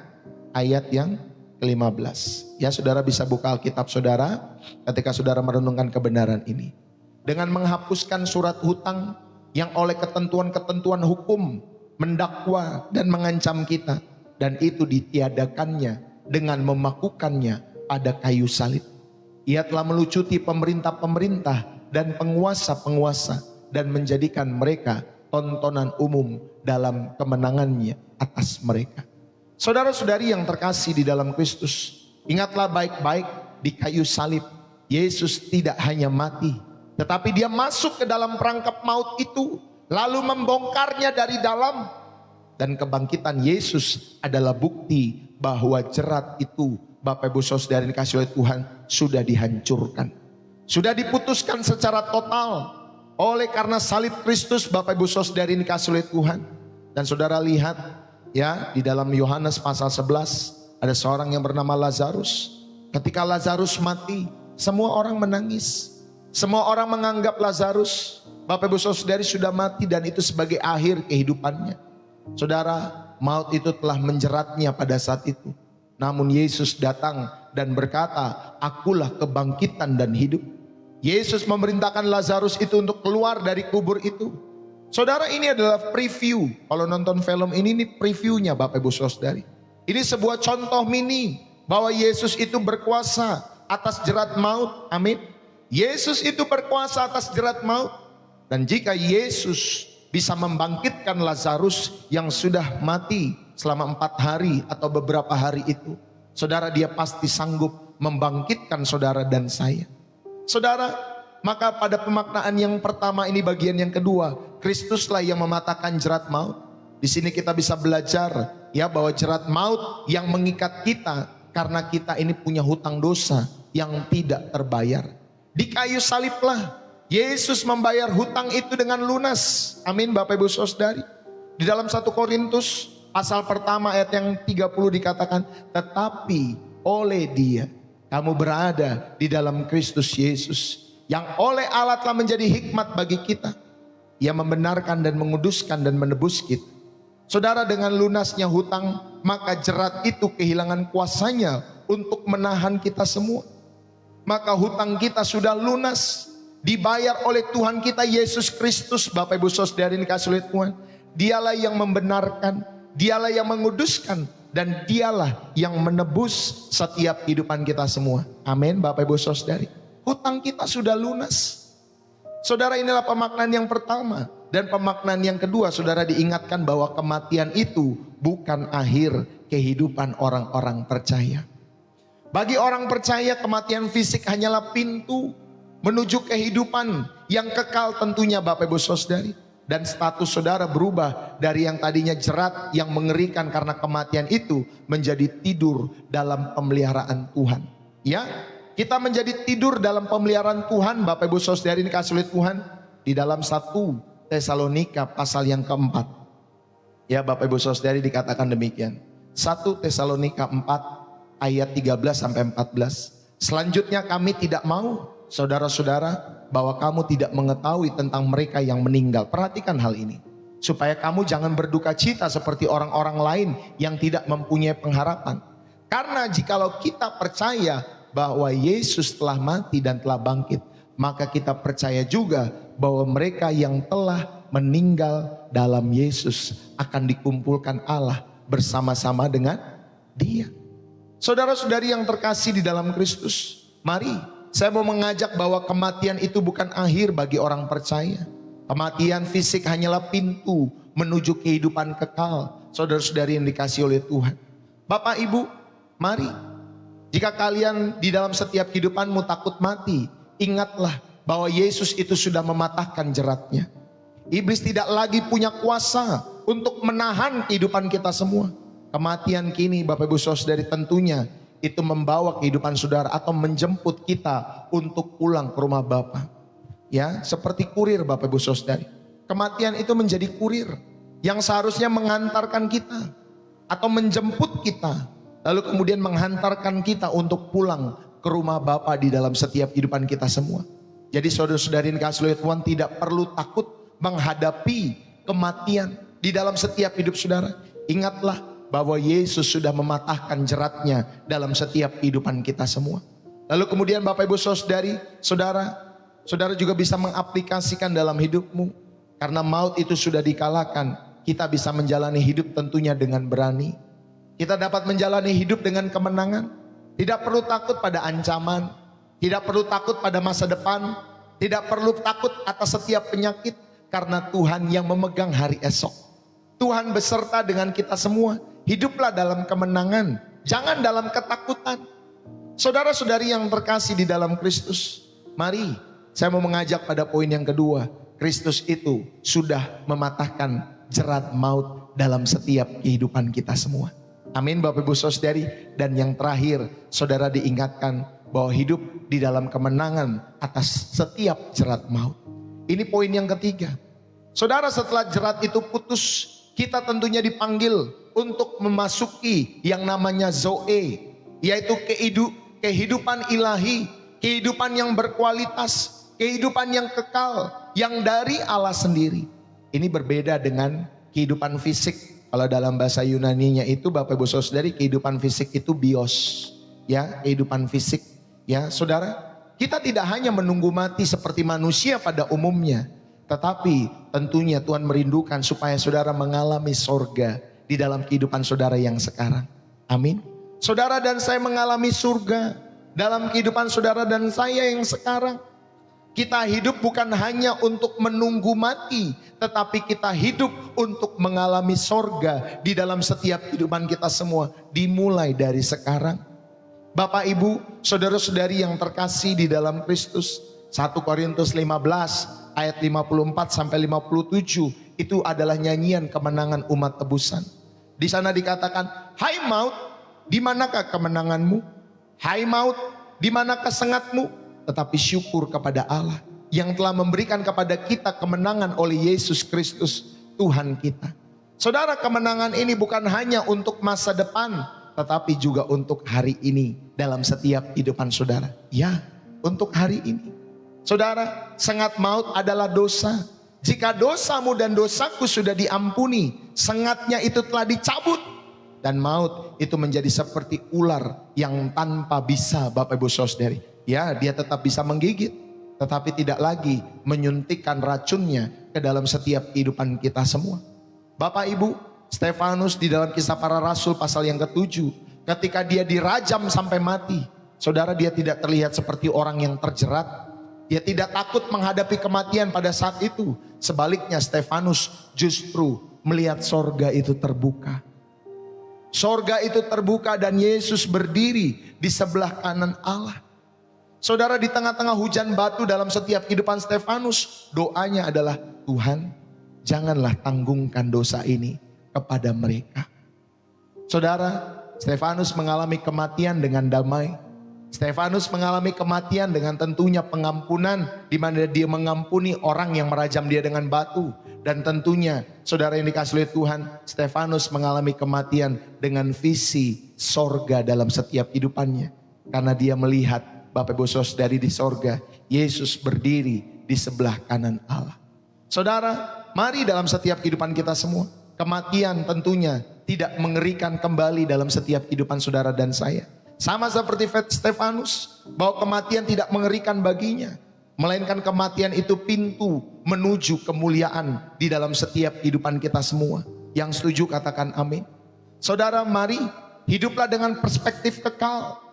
ayat yang ke-15. Ya, saudara bisa buka Alkitab saudara ketika saudara merenungkan kebenaran ini. Dengan menghapuskan surat hutang yang oleh ketentuan-ketentuan hukum mendakwa dan mengancam kita, dan itu ditiadakannya dengan memakukannya pada kayu salib. Ia telah melucuti pemerintah-pemerintah dan penguasa-penguasa dan menjadikan mereka tontonan umum dalam kemenangannya atas mereka. Saudara-saudari yang terkasih di dalam Kristus, ingatlah baik-baik di kayu salib. Yesus tidak hanya mati, tetapi dia masuk ke dalam perangkap maut itu, lalu membongkarnya dari dalam. Dan kebangkitan Yesus adalah bukti bahwa jerat itu Bapak Ibu Saudara yang dikasihi oleh Tuhan, sudah dihancurkan. Sudah diputuskan secara total oleh karena salib Kristus, Bapak Ibu Saudara yang dikasihi oleh Tuhan. Dan saudara lihat ya, di dalam Yohanes pasal 11 ada seorang yang bernama Lazarus. Ketika Lazarus mati, semua orang menangis. Semua orang menganggap Lazarus, Bapak Ibu Saudari, sudah mati dan itu sebagai akhir kehidupannya. Saudara, maut itu telah menjeratnya pada saat itu. Namun Yesus datang dan berkata, "Akulah kebangkitan dan hidup." Yesus memerintahkan Lazarus itu untuk keluar dari kubur itu. Saudara, ini adalah preview. Kalau nonton film ini previewnya Bapak Ibu Saudari. Ini sebuah contoh mini bahwa Yesus itu berkuasa atas jerat maut. Amin. Yesus itu berkuasa atas jerat maut. Dan jika Yesus bisa membangkitkan Lazarus yang sudah mati selama 4 hari atau beberapa hari itu, saudara, dia pasti sanggup membangkitkan saudara dan saya. Saudara, maka pada pemaknaan yang pertama ini, bagian yang kedua, Kristuslah yang mematahkan jerat maut. Di sini kita bisa belajar ya bahwa jerat maut yang mengikat kita karena kita ini punya hutang dosa yang tidak terbayar. Di kayu saliblah Yesus membayar hutang itu dengan lunas. Amin Bapak Ibu Saudari. Di dalam 1 Korintus pasal pertama ayat yang 30 dikatakan, tetapi oleh Dia kamu berada di dalam Kristus Yesus, yang oleh Allah telah menjadi hikmat bagi kita. Ia membenarkan dan menguduskan dan menebus kita. Saudara, dengan lunasnya hutang, maka jerat itu kehilangan kuasanya untuk menahan kita semua. Maka hutang kita sudah lunas, dibayar oleh Tuhan kita Yesus Kristus. Bapak Ibu Saudara yang dikasihi oleh Tuhan, Dialah yang membenarkan, Dialah yang menguduskan, dan Dialah yang menebus setiap kehidupan kita semua. Amin Bapak Ibu Saudari. Hutang kita sudah lunas. Saudara, inilah pemaknaan yang pertama. Dan pemaknaan yang kedua, saudara, diingatkan bahwa kematian itu bukan akhir kehidupan orang-orang percaya. Bagi orang percaya, kematian fisik hanyalah pintu menuju kehidupan yang kekal tentunya Bapak Ibu Saudari. Dan status saudara berubah dari yang tadinya jerat yang mengerikan karena kematian itu menjadi tidur dalam pemeliharaan Tuhan. Ya, kita menjadi tidur dalam pemeliharaan Tuhan Bapak Ibu Saudari ini dikasihi oleh Tuhan. Di dalam 1 Tesalonika pasal yang keempat. Ya Bapak Ibu Saudari, dikatakan demikian. 1 Tesalonika 4 ayat 13 sampai 14. Selanjutnya kami tidak mau saudara-saudara bahwa kamu tidak mengetahui tentang mereka yang meninggal. Perhatikan hal ini. Supaya kamu jangan berduka cita seperti orang-orang lain yang tidak mempunyai pengharapan. Karena jikalau kita percaya bahwa Yesus telah mati dan telah bangkit, maka kita percaya juga bahwa mereka yang telah meninggal dalam Yesus akan dikumpulkan Allah bersama-sama dengan Dia. Saudara-saudari yang terkasih di dalam Kristus, mari saya mau mengajak bahwa kematian itu bukan akhir bagi orang percaya. Kematian fisik hanyalah pintu menuju kehidupan kekal. Saudara-saudari yang dikasihi oleh Tuhan. Bapak Ibu, mari. Jika kalian di dalam setiap kehidupanmu takut mati, ingatlah bahwa Yesus itu sudah mematahkan jeratnya. Iblis tidak lagi punya kuasa untuk menahan kehidupan kita semua. Kematian kini Bapak Ibu Saudari tentunya itu membawa kehidupan saudara atau menjemput kita untuk pulang ke rumah Bapa. Ya, seperti kurir Bapak Ibu Saudari. Kematian itu menjadi kurir yang seharusnya mengantarkan kita atau menjemput kita, lalu kemudian menghantarkan kita untuk pulang ke rumah Bapa di dalam setiap kehidupan kita semua. Jadi saudara-saudari yang dikasihi oleh Tuhan, tidak perlu takut menghadapi kematian di dalam setiap hidup saudara. Ingatlah bahwa Yesus sudah mematahkan jeratnya dalam setiap kehidupan kita semua. Lalu kemudian Bapak Ibu Saudari, saudara juga bisa mengaplikasikan dalam hidupmu. Karena maut itu sudah dikalahkan, kita bisa menjalani hidup tentunya dengan berani. Kita dapat menjalani hidup dengan kemenangan. Tidak perlu takut pada ancaman, tidak perlu takut pada masa depan, tidak perlu takut atas setiap penyakit, karena Tuhan yang memegang hari esok. Tuhan beserta dengan kita semua. Hiduplah dalam kemenangan, jangan dalam ketakutan. Saudara-saudari yang terkasih di dalam Kristus, mari saya mau mengajak pada poin yang kedua. Kristus itu sudah mematahkan jerat maut dalam setiap kehidupan kita semua. Amin Bapak Ibu Saudari. Dan yang terakhir, saudara diingatkan bahwa hidup di dalam kemenangan atas setiap jerat maut. Ini poin yang ketiga. Saudara, setelah jerat itu putus, kita tentunya dipanggil untuk memasuki yang namanya Zoe, yaitu kehidupan ilahi, kehidupan yang berkualitas, kehidupan yang kekal, yang dari Allah sendiri. Ini berbeda dengan kehidupan fisik. Kalau dalam bahasa Yunaninya itu Bapak Ibu Saudari, kehidupan fisik itu bios, ya, kehidupan fisik. Ya, saudara, kita tidak hanya menunggu mati seperti manusia pada umumnya, tetapi tentunya Tuhan merindukan supaya saudara mengalami sorga di dalam kehidupan saudara yang sekarang. Amin. Saudara dan saya mengalami surga dalam kehidupan saudara dan saya yang sekarang. Kita hidup bukan hanya untuk menunggu mati, tetapi kita hidup untuk mengalami sorga di dalam setiap kehidupan kita semua, dimulai dari sekarang. Bapak Ibu, saudara-saudari yang terkasih di dalam Kristus, 1 Korintus 15 ayat 54 sampai 57 itu adalah nyanyian kemenangan umat tebusan. Di sana dikatakan, "Hai maut, di manakah kemenanganmu? Hai maut, di manakah sengatmu?" Tetapi syukur kepada Allah yang telah memberikan kepada kita kemenangan oleh Yesus Kristus Tuhan kita. Saudara, kemenangan ini bukan hanya untuk masa depan, tetapi juga untuk hari ini dalam setiap kehidupan saudara. Ya, untuk hari ini. Saudara, sengat maut adalah dosa. Jika dosamu dan dosaku sudah diampuni, sengatnya itu telah dicabut. Dan maut itu menjadi seperti ular yang tanpa bisa, Bapak Ibu Saudari. Ya, dia tetap bisa menggigit, tetapi tidak lagi menyuntikkan racunnya ke dalam setiap kehidupan kita semua. Bapak Ibu, Stefanus di dalam Kisah Para Rasul pasal yang ke-7, ketika dia dirajam sampai mati, saudara, dia tidak terlihat seperti orang yang terjerat. Dia tidak takut menghadapi kematian pada saat itu. Sebaliknya, Stefanus justru melihat sorga itu terbuka. Sorga itu terbuka dan Yesus berdiri di sebelah kanan Allah. Saudara, di tengah-tengah hujan batu dalam setiap kehidupan Stefanus, doanya adalah, Tuhan, janganlah tanggungkan dosa ini kepada mereka. Saudara, Stefanus mengalami kematian dengan damai. Stefanus mengalami kematian dengan tentunya pengampunan, di mana dia mengampuni orang yang merajam dia dengan batu. Dan tentunya, saudara yang dikasihi oleh Tuhan, Stefanus mengalami kematian dengan visi sorga dalam setiap hidupannya. Karena dia melihat, Bapak Ibu Saudari, di sorga, Yesus berdiri di sebelah kanan Allah. Saudara, mari dalam setiap kehidupan kita semua, kematian tentunya tidak mengerikan kembali dalam setiap kehidupan saudara dan saya. Sama seperti Stefanus, bahwa kematian tidak mengerikan baginya, melainkan kematian itu pintu menuju kemuliaan di dalam setiap kehidupan kita semua. Yang setuju katakan amin. Saudara, mari hiduplah dengan perspektif kekal.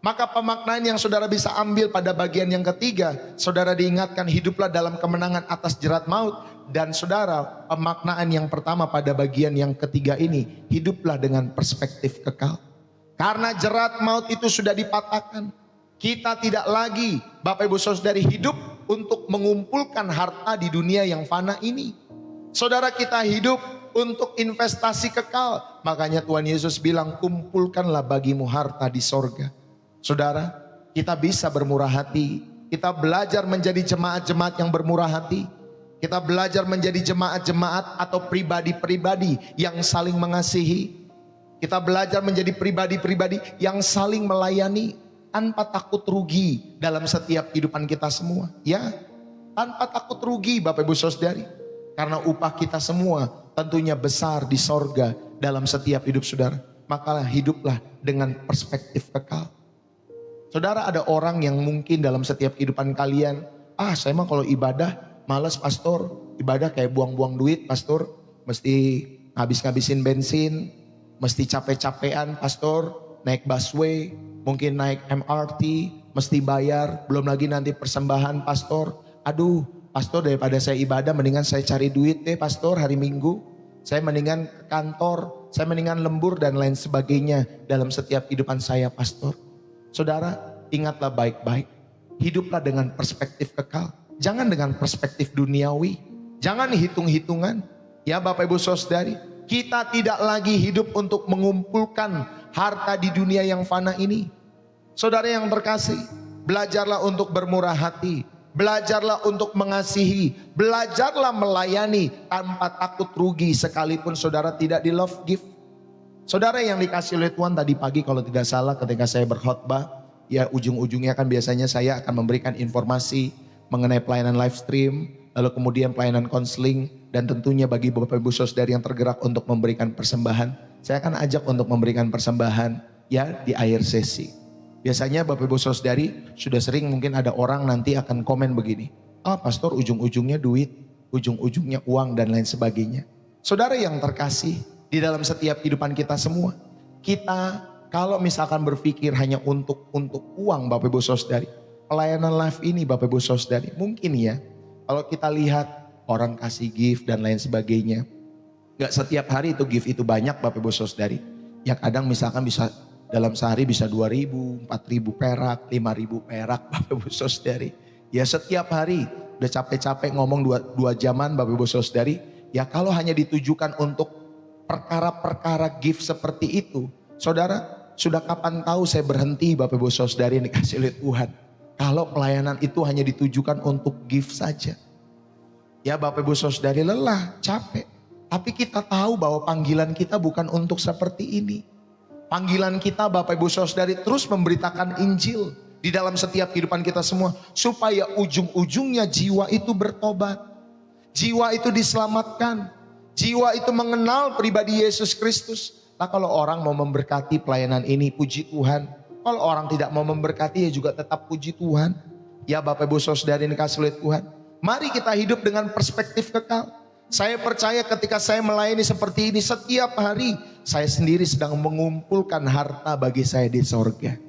Maka pemaknaan yang saudara bisa ambil pada bagian yang ketiga, saudara diingatkan hiduplah dalam kemenangan atas jerat maut. Dan saudara, pemaknaan yang pertama pada bagian yang ketiga ini, hiduplah dengan perspektif kekal. Karena jerat maut itu sudah dipatahkan, kita tidak lagi, Bapak Ibu Saudari, hidup untuk mengumpulkan harta di dunia yang fana ini. Saudara, kita hidup untuk investasi kekal. Makanya Tuhan Yesus bilang, kumpulkanlah bagimu harta di sorga. Saudara, kita bisa bermurah hati. Kita belajar menjadi jemaat-jemaat yang bermurah hati. Kita belajar menjadi jemaat-jemaat atau pribadi-pribadi yang saling mengasihi. Kita belajar menjadi pribadi-pribadi yang saling melayani tanpa takut rugi dalam setiap kehidupan kita semua. Ya, tanpa takut rugi, Bapak Ibu Saudari. Karena upah kita semua tentunya besar di sorga dalam setiap hidup saudara. Maka hiduplah dengan perspektif kekal. Saudara, ada orang yang mungkin dalam setiap kehidupan kalian, saya mah kalau ibadah males pastor, ibadah kayak buang-buang duit pastor, mesti ngabis-ngabisin bensin, mesti capek-capean pastor, naik busway, mungkin naik MRT, mesti bayar, belum lagi nanti persembahan pastor. Aduh pastor, daripada saya ibadah mendingan saya cari duit deh pastor hari Minggu, saya mendingan ke kantor, saya mendingan lembur dan lain sebagainya dalam setiap kehidupan saya pastor. Saudara, ingatlah baik-baik. Hiduplah dengan perspektif kekal. Jangan dengan perspektif duniawi. Jangan hitung-hitungan. Ya Bapak Ibu Saudari, Kita tidak lagi hidup untuk mengumpulkan harta di dunia yang fana ini. Saudara yang terkasih, belajarlah untuk bermurah hati, belajarlah untuk mengasihi, belajarlah melayani tanpa takut rugi sekalipun saudara tidak di love gift. Saudara yang dikasih oleh Tuhan, tadi pagi kalau tidak salah ketika saya berkhotbah, ya ujung-ujungnya kan biasanya saya akan memberikan informasi mengenai pelayanan live stream, lalu kemudian pelayanan konseling, dan tentunya bagi Bapak Ibu Saudari yang tergerak untuk memberikan persembahan, saya akan ajak untuk memberikan persembahan ya di akhir sesi. Biasanya Bapak Ibu Saudari sudah sering mungkin ada orang nanti akan komen begini, pastor ujung-ujungnya duit, ujung-ujungnya uang dan lain sebagainya. Saudara yang terkasih, di dalam setiap kehidupan kita semua, kita kalau misalkan berpikir hanya untuk uang Bapak Ibu Saudari, pelayanan live ini Bapak Ibu Saudari, mungkin ya kalau kita lihat orang kasih gift dan lain sebagainya, gak setiap hari itu gift itu banyak Bapak Ibu Saudari. Ya kadang misalkan bisa dalam sehari bisa 2.000, 4.000 perak, 5.000 perak Bapak Ibu Saudari. Ya setiap hari udah capek-capek ngomong 2 jaman Bapak Ibu Saudari. Ya kalau hanya ditujukan untuk perkara-perkara gift seperti itu, saudara, sudah kapan tahu saya berhenti Bapak Ibu Saudari yang dikasih oleh Tuhan. Kalau pelayanan itu hanya ditujukan untuk gift saja. Ya Bapak Ibu Saudari lelah, capek. Tapi kita tahu bahwa panggilan kita bukan untuk seperti ini. Panggilan kita Bapak Ibu Saudari terus memberitakan Injil di dalam setiap kehidupan kita semua. Supaya ujung-ujungnya jiwa itu bertobat. Jiwa itu diselamatkan. Jiwa itu mengenal pribadi Yesus Kristus. Nah kalau orang mau memberkati pelayanan ini, puji Tuhan. Kalau orang tidak mau memberkati ya juga tetap puji Tuhan. Ya Bapak Ibu Saudari yang dikasih oleh Tuhan. Mari kita hidup dengan perspektif kekal. Saya percaya ketika saya melayani seperti ini setiap hari, saya sendiri sedang mengumpulkan harta bagi saya di sorga.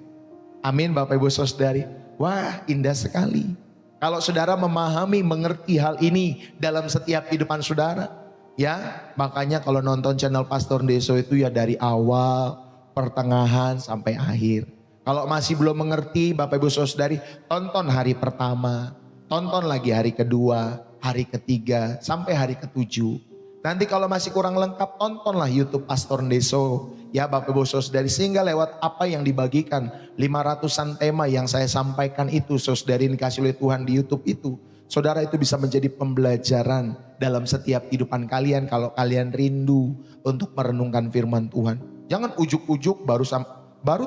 Amin Bapak Ibu Saudari. Wah indah sekali. Kalau saudara memahami, mengerti hal ini dalam setiap kehidupan saudara. Ya, makanya kalau nonton channel Pastor Deso itu ya dari awal, pertengahan sampai akhir. Kalau masih belum mengerti Bapak Ibu Saudari, tonton hari pertama, tonton lagi hari kedua, hari ketiga, sampai hari ketujuh. Nanti kalau masih kurang lengkap, tontonlah YouTube Pastor Deso. Ya Bapak Ibu Saudari, sehingga lewat apa yang dibagikan, 500-an tema yang saya sampaikan itu, saudari dikasih oleh Tuhan di YouTube itu. Saudara itu bisa menjadi pembelajaran dalam setiap kehidupan kalian kalau kalian rindu untuk merenungkan firman Tuhan. Jangan ujuk-ujuk baru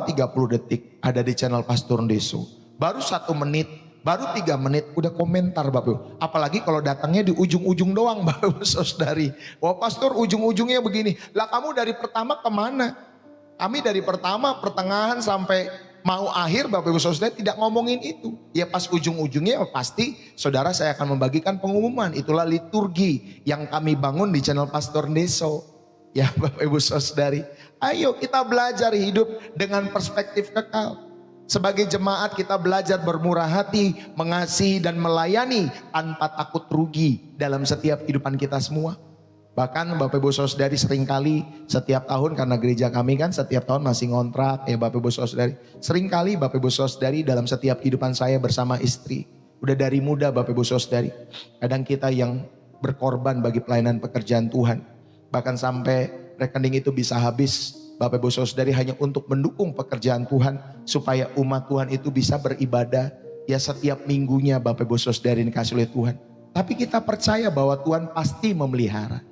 30 detik ada di channel Pastor Deso. Baru 1 menit, baru 3 menit udah komentar Bapak Ibu. Apalagi kalau datangnya di ujung-ujung doang Bapak Ibu Saudari. Wah pastor ujung-ujungnya begini. Lah kamu dari pertama kemana? Kami dari pertama, pertengahan sampai mau akhir Bapak Ibu Saudara tidak ngomongin itu. Ya pas ujung-ujungnya pasti saudara saya akan membagikan pengumuman. Itulah liturgi yang kami bangun di channel Pastor Deso. Ya Bapak Ibu Saudari, ayo kita belajar hidup dengan perspektif kekal. Sebagai jemaat kita belajar bermurah hati, mengasihi dan melayani tanpa takut rugi dalam setiap kehidupan kita semua. Bahkan Bapak Ibu Saudari seringkali setiap tahun, karena gereja kami kan setiap tahun masih ngontrak ya Bapak Ibu Saudari. Seringkali Bapak Ibu Saudari dalam setiap kehidupan saya bersama istri. Udah dari muda Bapak Ibu Saudari. Kadang kita yang berkorban bagi pelayanan pekerjaan Tuhan. Bahkan sampai rekening itu bisa habis Bapak Ibu Saudari hanya untuk mendukung pekerjaan Tuhan. Supaya umat Tuhan itu bisa beribadah ya setiap minggunya Bapak Ibu Saudari dikasih oleh Tuhan. Tapi kita percaya bahwa Tuhan pasti memelihara.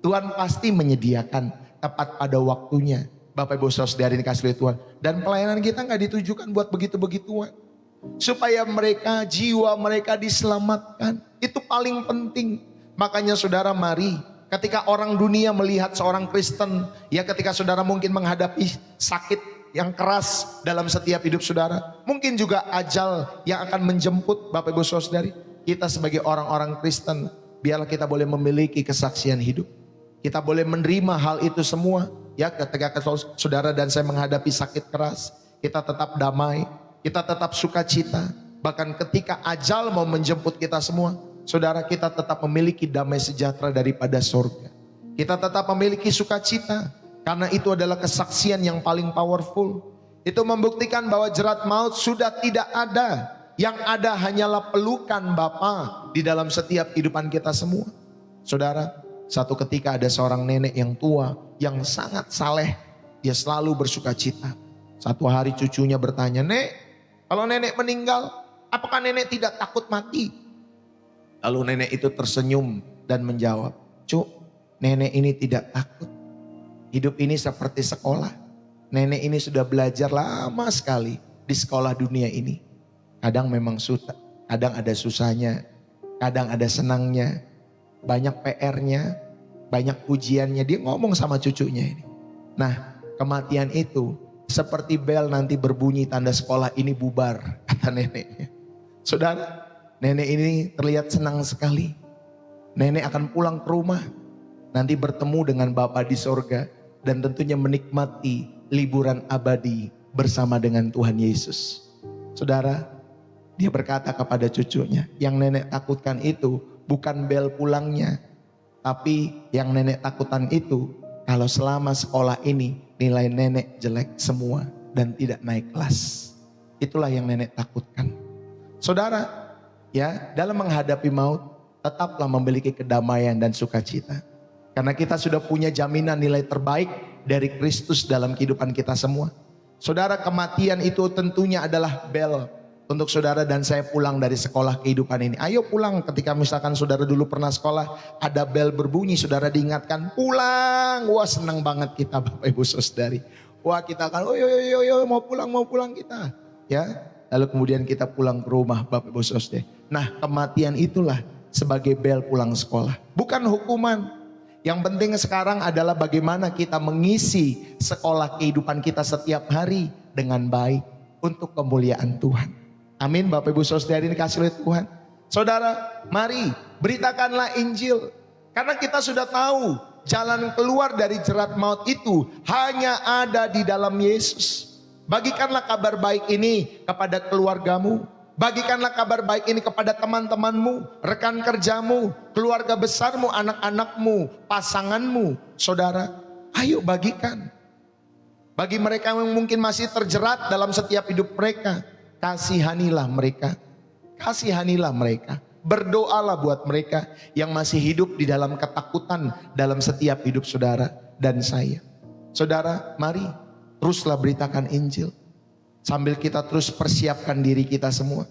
Tuhan pasti menyediakan tepat pada waktunya. Bapak Ibu Saudari dikasih oleh Tuhan. Dan pelayanan kita gak ditujukan buat begitu-begituan. Supaya mereka, jiwa mereka diselamatkan. Itu paling penting. Makanya saudara mari, ketika orang dunia melihat seorang Kristen, ya ketika saudara mungkin menghadapi sakit yang keras dalam setiap hidup saudara. Mungkin juga ajal yang akan menjemput Bapak Ibu Saudari. Kita sebagai orang-orang Kristen, biarlah kita boleh memiliki kesaksian hidup. Kita boleh menerima hal itu semua. Ya ketika saudara dan saya menghadapi sakit keras, kita tetap damai, kita tetap sukacita. Bahkan ketika ajal mau menjemput kita semua, saudara kita tetap memiliki damai sejahtera daripada surga. Kita tetap memiliki sukacita. Karena itu adalah kesaksian yang paling powerful. Itu membuktikan bahwa jerat maut sudah tidak ada. Yang ada hanyalah pelukan Bapa di dalam setiap kehidupan kita semua. Saudara, Satu ketika ada seorang nenek yang tua, yang sangat saleh. Dia selalu bersuka cita. Satu hari cucunya bertanya, "Nek, kalau nenek meninggal, apakah nenek tidak takut mati?" Lalu nenek itu tersenyum dan menjawab, "Cuk, nenek ini tidak takut. Hidup ini seperti sekolah. Nenek ini sudah belajar lama sekali di sekolah dunia ini. Kadang memang susah, kadang ada susahnya, kadang ada senangnya, banyak PR-nya, banyak ujiannya." Dia ngomong sama cucunya ini. Nah, kematian itu seperti bel nanti berbunyi tanda sekolah ini bubar, kata neneknya. Saudara, nenek ini terlihat senang sekali. Nenek akan pulang ke rumah, nanti bertemu dengan Bapa di sorga, dan tentunya menikmati liburan abadi bersama dengan Tuhan Yesus. Saudara, dia berkata kepada cucunya, yang nenek takutkan itu bukan bel pulangnya, tapi yang nenek takutkan itu kalau selama sekolah ini nilai nenek jelek semua dan tidak naik kelas. Itulah yang nenek takutkan. Saudara, ya, dalam menghadapi maut tetaplah memiliki kedamaian dan sukacita. Karena kita sudah punya jaminan nilai terbaik dari Kristus dalam kehidupan kita semua. Saudara, kematian itu tentunya adalah bel untuk saudara dan saya pulang dari sekolah kehidupan ini. Ayo pulang, ketika misalkan saudara dulu pernah sekolah, ada bel berbunyi, saudara diingatkan pulang. Wah, senang banget kita Bapak Ibu Saudari. Wah, kita akan, oh yo mau pulang kita. Ya, lalu kemudian kita pulang ke rumah Bapak Ibu Saudari. Nah, kematian itulah sebagai bel pulang sekolah. Bukan hukuman. Yang penting sekarang adalah bagaimana kita mengisi sekolah kehidupan kita setiap hari dengan baik untuk kemuliaan Tuhan. Amin. Bapak Ibu Saudari dikasih oleh Tuhan. Saudara, mari beritakanlah Injil. Karena kita sudah tahu jalan keluar dari jerat maut itu hanya ada di dalam Yesus. Bagikanlah kabar baik ini kepada keluargamu. Bagikanlah kabar baik ini kepada teman-temanmu, rekan kerjamu, keluarga besarmu, anak-anakmu, pasanganmu. Saudara, ayo bagikan. Bagi mereka yang mungkin masih terjerat dalam setiap hidup mereka, kasihanilah mereka. Kasihanilah mereka. Berdoalah buat mereka yang masih hidup di dalam ketakutan dalam setiap hidup saudara dan saya. Saudara, mari teruslah beritakan Injil. Sambil kita terus persiapkan diri kita semua.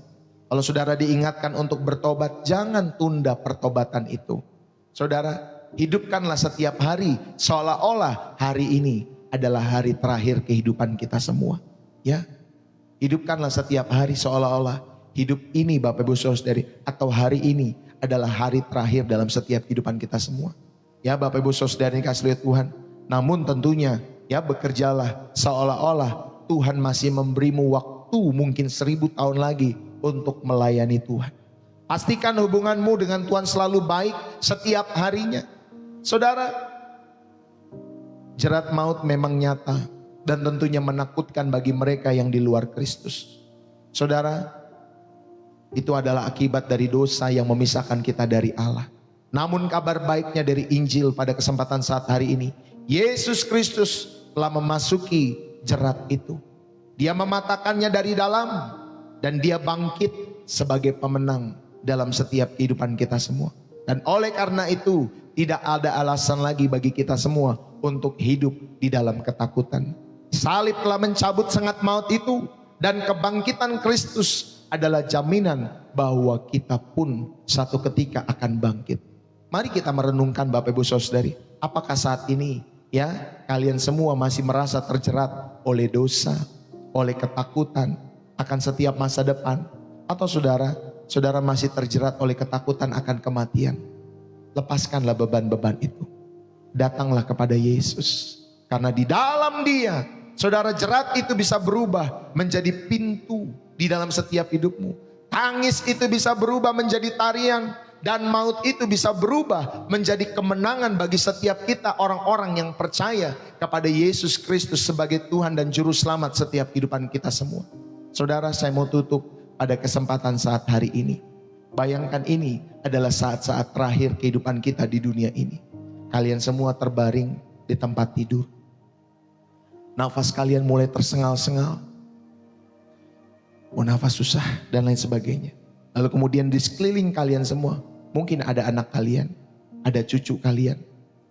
Kalau saudara diingatkan untuk bertobat, jangan tunda pertobatan itu. Saudara, hidupkanlah setiap hari seolah-olah hari ini adalah hari terakhir kehidupan kita semua. Ya, hidupkanlah setiap hari seolah-olah hidup ini Bapak Ibu Saudari atau hari ini adalah hari terakhir dalam setiap kehidupan kita semua. Ya, Bapak Ibu Saudari kasih lihat Tuhan. Namun tentunya ya, bekerjalah seolah-olah Tuhan masih memberimu waktu mungkin 1000 tahun lagi untuk melayani Tuhan. Pastikan hubunganmu dengan Tuhan selalu baik setiap harinya. Saudara, jerat maut memang nyata dan tentunya menakutkan bagi mereka yang di luar Kristus. Saudara, itu adalah akibat dari dosa yang memisahkan kita dari Allah. Namun kabar baiknya dari Injil pada kesempatan saat hari ini, Yesus Kristus telah memasuki jerat itu. Dia mematahkannya dari dalam dan dia bangkit sebagai pemenang dalam setiap kehidupan kita semua. Dan oleh karena itu tidak ada alasan lagi bagi kita semua untuk hidup di dalam ketakutan. Salib telah mencabut sengat maut itu dan kebangkitan Kristus adalah jaminan bahwa kita pun satu ketika akan bangkit. Mari kita merenungkan Bapak Ibu Saudari, apakah saat ini ya kalian semua masih merasa terjerat oleh dosa, oleh ketakutan akan setiap masa depan, atau saudara masih terjerat oleh ketakutan akan kematian? Lepaskanlah beban-beban itu. Datanglah kepada Yesus. Karena di dalam Dia, saudara, jerat itu bisa berubah menjadi pintu di dalam setiap hidupmu. Tangis itu bisa berubah menjadi tarian. Dan maut itu bisa berubah menjadi kemenangan bagi setiap kita, orang-orang yang percaya kepada Yesus Kristus sebagai Tuhan dan Juru Selamat setiap kehidupan kita semua. Saudara, saya mau tutup pada kesempatan saat hari ini. Bayangkan ini adalah saat-saat terakhir kehidupan kita di dunia ini. Kalian semua terbaring di tempat tidur. Nafas kalian mulai tersengal-sengal. Nafas susah dan lain sebagainya. Lalu kemudian di sekeliling kalian semua, mungkin ada anak kalian, ada cucu kalian,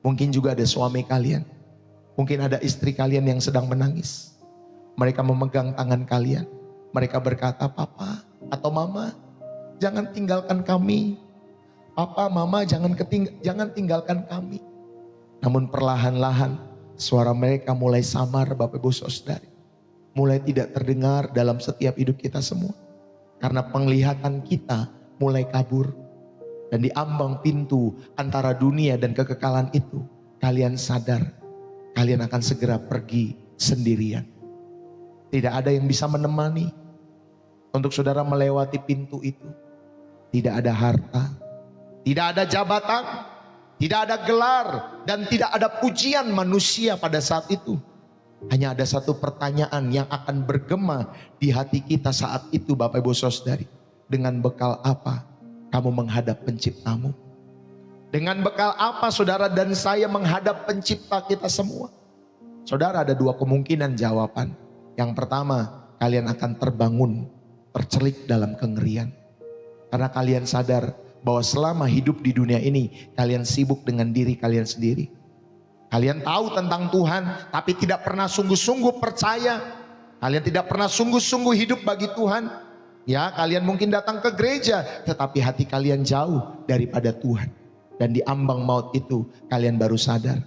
mungkin juga ada suami kalian, mungkin ada istri kalian yang sedang menangis. Mereka memegang tangan kalian, mereka berkata, "Papa atau Mama, jangan tinggalkan kami. Papa, Mama, jangan tinggalkan kami." Namun perlahan-lahan suara mereka mulai samar, Bapak Ibu Saudari. Mulai tidak terdengar dalam setiap hidup kita semua. Karena penglihatan kita mulai kabur. Dan di ambang pintu antara dunia dan kekekalan itu, kalian sadar, kalian akan segera pergi sendirian. Tidak ada yang bisa menemani untuk saudara melewati pintu itu. Tidak ada harta, tidak ada jabatan, tidak ada gelar, dan tidak ada pujian manusia pada saat itu. Hanya ada satu pertanyaan yang akan bergema di hati kita saat itu, Bapak Ibu Saudari. Dengan bekal apa kamu menghadap penciptamu? Dengan bekal apa saudara dan saya menghadap pencipta kita semua? Saudara, ada dua kemungkinan jawaban. Yang pertama, kalian akan terbangun, tercelik dalam kengerian. Karena kalian sadar bahwa selama hidup di dunia ini, kalian sibuk dengan diri kalian sendiri. Kalian tahu tentang Tuhan, tapi tidak pernah sungguh-sungguh percaya. Kalian tidak pernah sungguh-sungguh hidup bagi Tuhan. Ya, kalian mungkin datang ke gereja, tetapi hati kalian jauh daripada Tuhan. Dan di ambang maut itu, kalian baru sadar.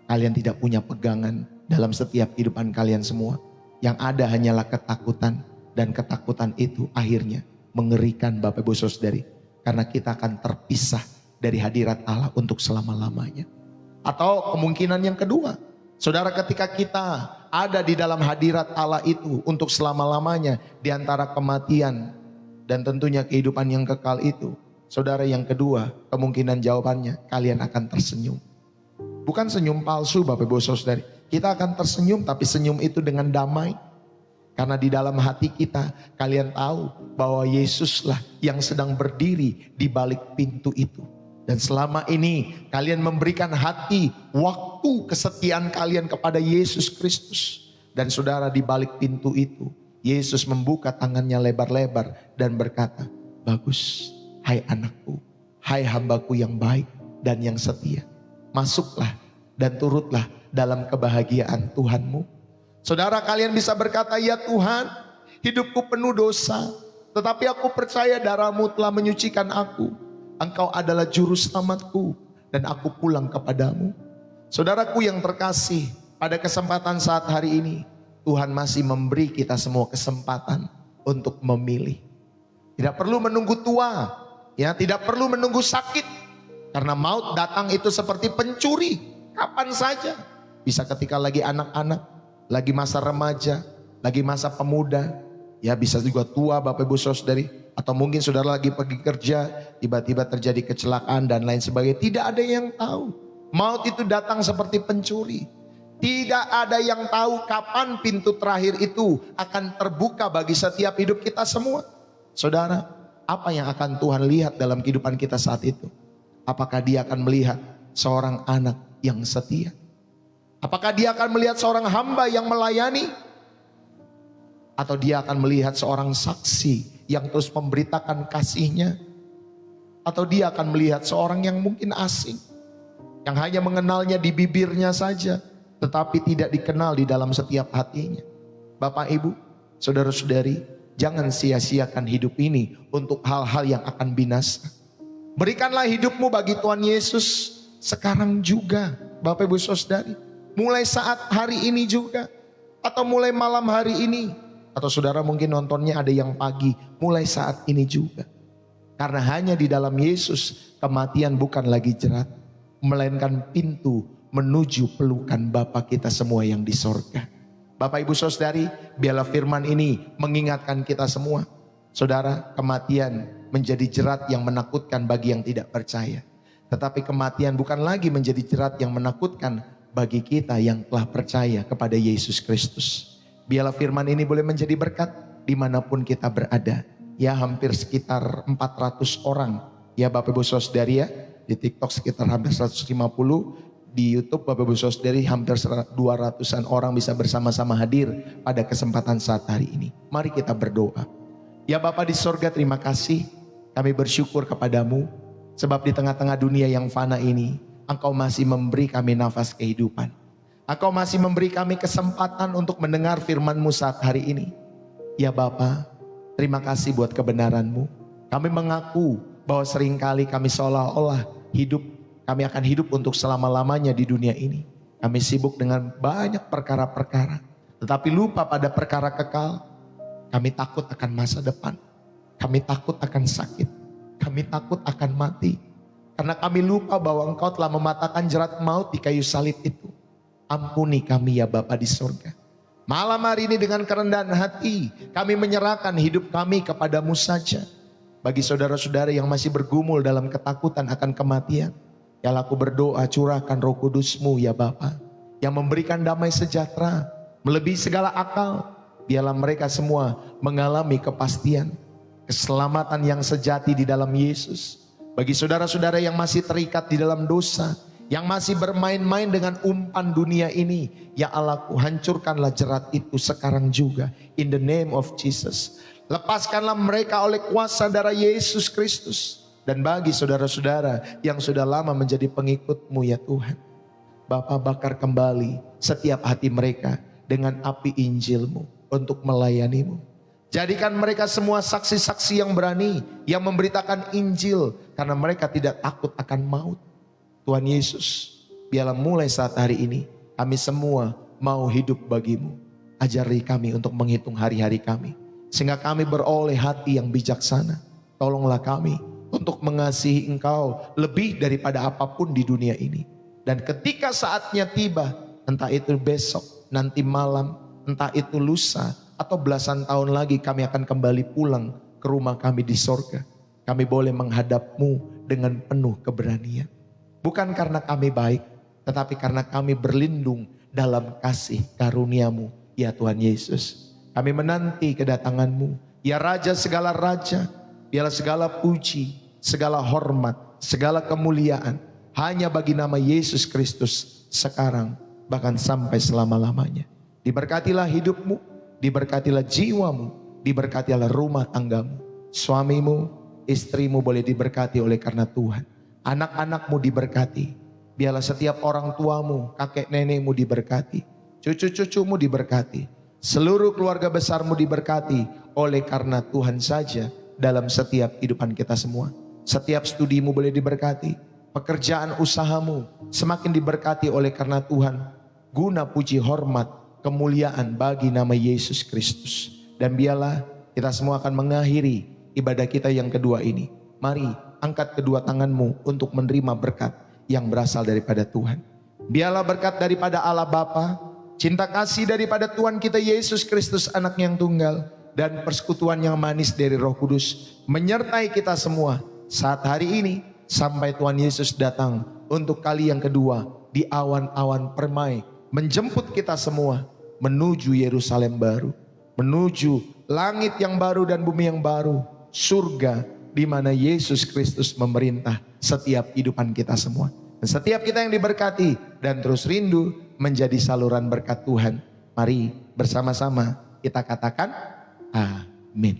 Kalian tidak punya pegangan dalam setiap kehidupan kalian semua. Yang ada hanyalah ketakutan. Dan ketakutan itu akhirnya mengerikan, Bapak Ibu Saudari. Karena kita akan terpisah dari hadirat Allah untuk selama-lamanya. Atau kemungkinan yang kedua, saudara, ketika kita ada di dalam hadirat Allah itu untuk selama-lamanya, di antara kematian dan tentunya kehidupan yang kekal itu, saudara, yang kedua kemungkinan jawabannya kalian akan tersenyum. Bukan senyum palsu, Bapak Ibu Saudari. Kita akan tersenyum, tapi senyum itu dengan damai. Karena di dalam hati kita, kalian tahu bahwa Yesuslah yang sedang berdiri di balik pintu itu. Dan selama ini kalian memberikan hati, waktu, kesetiaan kalian kepada Yesus Kristus. Dan saudara, di balik pintu itu, Yesus membuka tangannya lebar-lebar dan berkata, "Bagus, hai anakku, hai hambaku yang baik dan yang setia. Masuklah dan turutlah dalam kebahagiaan Tuhanmu." Saudara, kalian bisa berkata, "Ya Tuhan, hidupku penuh dosa, tetapi aku percaya darah-Mu telah menyucikan aku. Engkau adalah juru selamatku dan aku pulang kepadamu." Saudaraku yang terkasih, pada kesempatan saat hari ini, Tuhan masih memberi kita semua kesempatan untuk memilih. Tidak perlu menunggu tua, ya, tidak perlu menunggu sakit. Karena maut datang itu seperti pencuri, kapan saja. Bisa ketika lagi anak-anak, lagi masa remaja, lagi masa pemuda, ya bisa juga tua, Bapak Ibu Saudari. Atau mungkin saudara lagi pergi kerja, tiba-tiba terjadi kecelakaan dan lain sebagainya. Tidak ada yang tahu. Maut itu datang seperti pencuri. Tidak ada yang tahu kapan pintu terakhir itu akan terbuka bagi setiap hidup kita semua. Saudara, apa yang akan Tuhan lihat dalam kehidupan kita saat itu? Apakah Dia akan melihat seorang anak yang setia? Apakah Dia akan melihat seorang hamba yang melayani? Atau Dia akan melihat seorang saksi yang terus memberitakan kasih-Nya? Atau Dia akan melihat seorang yang mungkin asing, yang hanya mengenalnya di bibirnya saja, tetapi tidak dikenal di dalam setiap hatinya? Bapak, Ibu, saudara-saudari, jangan sia-siakan hidup ini untuk hal-hal yang akan binasa. Berikanlah hidupmu bagi Tuhan Yesus sekarang juga, Bapak Ibu Saudari. Mulai saat hari ini juga, atau mulai malam hari ini. Atau saudara mungkin nontonnya ada yang pagi, mulai saat ini juga. Karena hanya di dalam Yesus kematian bukan lagi jerat, melainkan pintu menuju pelukan Bapa kita semua yang di sorga. Bapak Ibu Saudari, biarlah firman ini mengingatkan kita semua. Saudara, kematian menjadi jerat yang menakutkan bagi yang tidak percaya. Tetapi kematian bukan lagi menjadi jerat yang menakutkan bagi kita yang telah percaya kepada Yesus Kristus. Biarlah firman ini boleh menjadi berkat dimanapun kita berada. Ya, hampir sekitar 400 orang. Ya Bapak Ibu Saudari, ya. Di TikTok sekitar hampir 150. Di YouTube Bapak Ibu Saudari hampir 200-an orang bisa bersama-sama hadir pada kesempatan saat hari ini. Mari kita berdoa. Ya Bapa di sorga, terima kasih. Kami bersyukur kepadamu. Sebab di tengah-tengah dunia yang fana ini, Engkau masih memberi kami nafas kehidupan. Engkau masih memberi kami kesempatan untuk mendengar firman-Mu saat hari ini. Ya Bapa, terima kasih buat kebenaran-Mu. Kami mengaku bahwa seringkali kami seolah-olah kami akan hidup untuk selama-lamanya di dunia ini. Kami sibuk dengan banyak perkara-perkara, tetapi lupa pada perkara kekal. Kami takut akan masa depan. Kami takut akan sakit. Kami takut akan mati. Karena kami lupa bahwa Engkau telah mematahkan jerat maut di kayu salib itu. Ampuni kami ya Bapa di surga. Malam hari ini dengan kerendahan hati, kami menyerahkan hidup kami kepadamu saja. Bagi saudara-saudara yang masih bergumul dalam ketakutan akan kematian, ya aku berdoa curahkan Roh Kudus-Mu ya Bapa, yang memberikan damai sejahtera, melebihi segala akal. Biarlah mereka semua mengalami kepastian, keselamatan yang sejati di dalam Yesus. Bagi saudara-saudara yang masih terikat di dalam dosa, yang masih bermain-main dengan umpan dunia ini, ya Allahku, hancurkanlah jerat itu sekarang juga. In the name of Jesus. Lepaskanlah mereka oleh kuasa darah Yesus Kristus. Dan bagi saudara-saudara yang sudah lama menjadi pengikut-Mu ya Tuhan, Bapa, bakar kembali setiap hati mereka dengan api Injil-Mu untuk melayani-Mu. Jadikan mereka semua saksi-saksi yang berani, yang memberitakan Injil, karena mereka tidak takut akan maut. Tuhan Yesus, biarlah mulai saat hari ini kami semua mau hidup bagi-Mu. Ajari kami untuk menghitung hari-hari kami, sehingga kami beroleh hati yang bijaksana. Tolonglah kami untuk mengasihi Engkau lebih daripada apapun di dunia ini. Dan ketika saatnya tiba, entah itu besok, nanti malam, entah itu lusa, atau belasan tahun lagi kami akan kembali pulang ke rumah kami di sorga. Kami boleh menghadap-Mu dengan penuh keberanian. Bukan karena kami baik, tetapi karena kami berlindung dalam kasih karunia-Mu, ya Tuhan Yesus. Kami menanti kedatangan-Mu, ya Raja segala raja. Biarlah segala puji, segala hormat, segala kemuliaan hanya bagi nama Yesus Kristus sekarang bahkan sampai selama-lamanya. Diberkatilah hidup-Mu, diberkatilah jiwa-Mu, diberkatilah rumah tangga-Mu. Suamimu, istrimu boleh diberkati oleh karena Tuhan. Anak-anak-Mu diberkati. Biarlah setiap orang tuamu, kakek nenekmu diberkati. Cucu-cucumu diberkati. Seluruh keluarga besarmu diberkati oleh karena Tuhan saja. Dalam setiap kehidupan kita semua. Setiap studimu boleh diberkati. Pekerjaan usahamu semakin diberkati oleh karena Tuhan. Guna puji hormat kemuliaan bagi nama Yesus Kristus. Dan biarlah kita semua akan mengakhiri ibadah kita yang kedua ini. Mari angkat kedua tanganmu untuk menerima berkat yang berasal daripada Tuhan. Biarlah berkat daripada Allah Bapa, cinta kasih daripada Tuhan kita Yesus Kristus anak yang tunggal, dan persekutuan yang manis dari Roh Kudus menyertai kita semua saat hari ini sampai Tuhan Yesus datang untuk kali yang kedua di awan-awan permai, menjemput kita semua menuju Yerusalem baru, menuju langit yang baru dan bumi yang baru, surga di mana Yesus Kristus memerintah setiap kehidupan kita semua. Dan setiap kita yang diberkati dan terus rindu menjadi saluran berkat Tuhan. Mari bersama-sama kita katakan amin.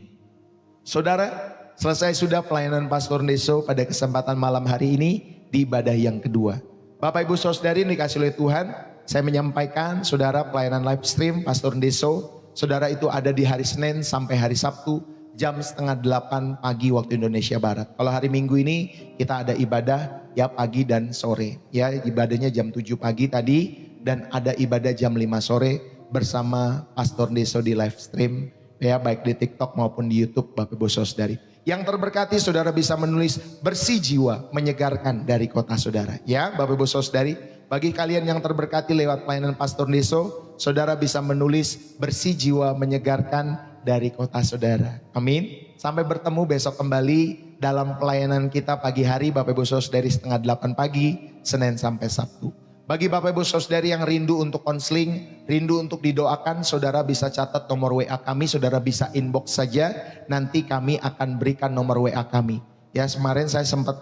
Saudara, selesai sudah pelayanan Pastor Deso pada kesempatan malam hari ini di ibadah yang kedua. Bapak Ibu Saudari yang dikasihi oleh Tuhan, saya menyampaikan saudara pelayanan live stream Pastor Deso, saudara itu ada di hari Senin sampai hari Sabtu jam 7:30 pagi waktu Indonesia Barat. Kalau hari Minggu ini kita ada ibadah ya pagi dan sore. Ya, ibadahnya jam 7 pagi tadi dan ada ibadah jam 5 sore bersama Pastor Deso di live stream. Ya, baik di TikTok maupun di YouTube Bapak Ibu Saudari. Yang terberkati saudara bisa menulis bersih jiwa menyegarkan dari kota saudara. Ya Bapak Ibu Saudari, bagi kalian yang terberkati lewat pelayanan Pastor Deso, saudara bisa menulis bersih jiwa menyegarkan dari kota saudara. Amin. Sampai bertemu besok kembali dalam pelayanan kita pagi hari Bapak Ibu Saudari 7:30 pagi, Senin sampai Sabtu. Bagi Bapak Ibu Saudari yang rindu untuk konseling, rindu untuk didoakan, saudara bisa catat nomor WA kami, saudara bisa inbox saja, nanti kami akan berikan nomor WA kami. Ya, kemarin saya sempat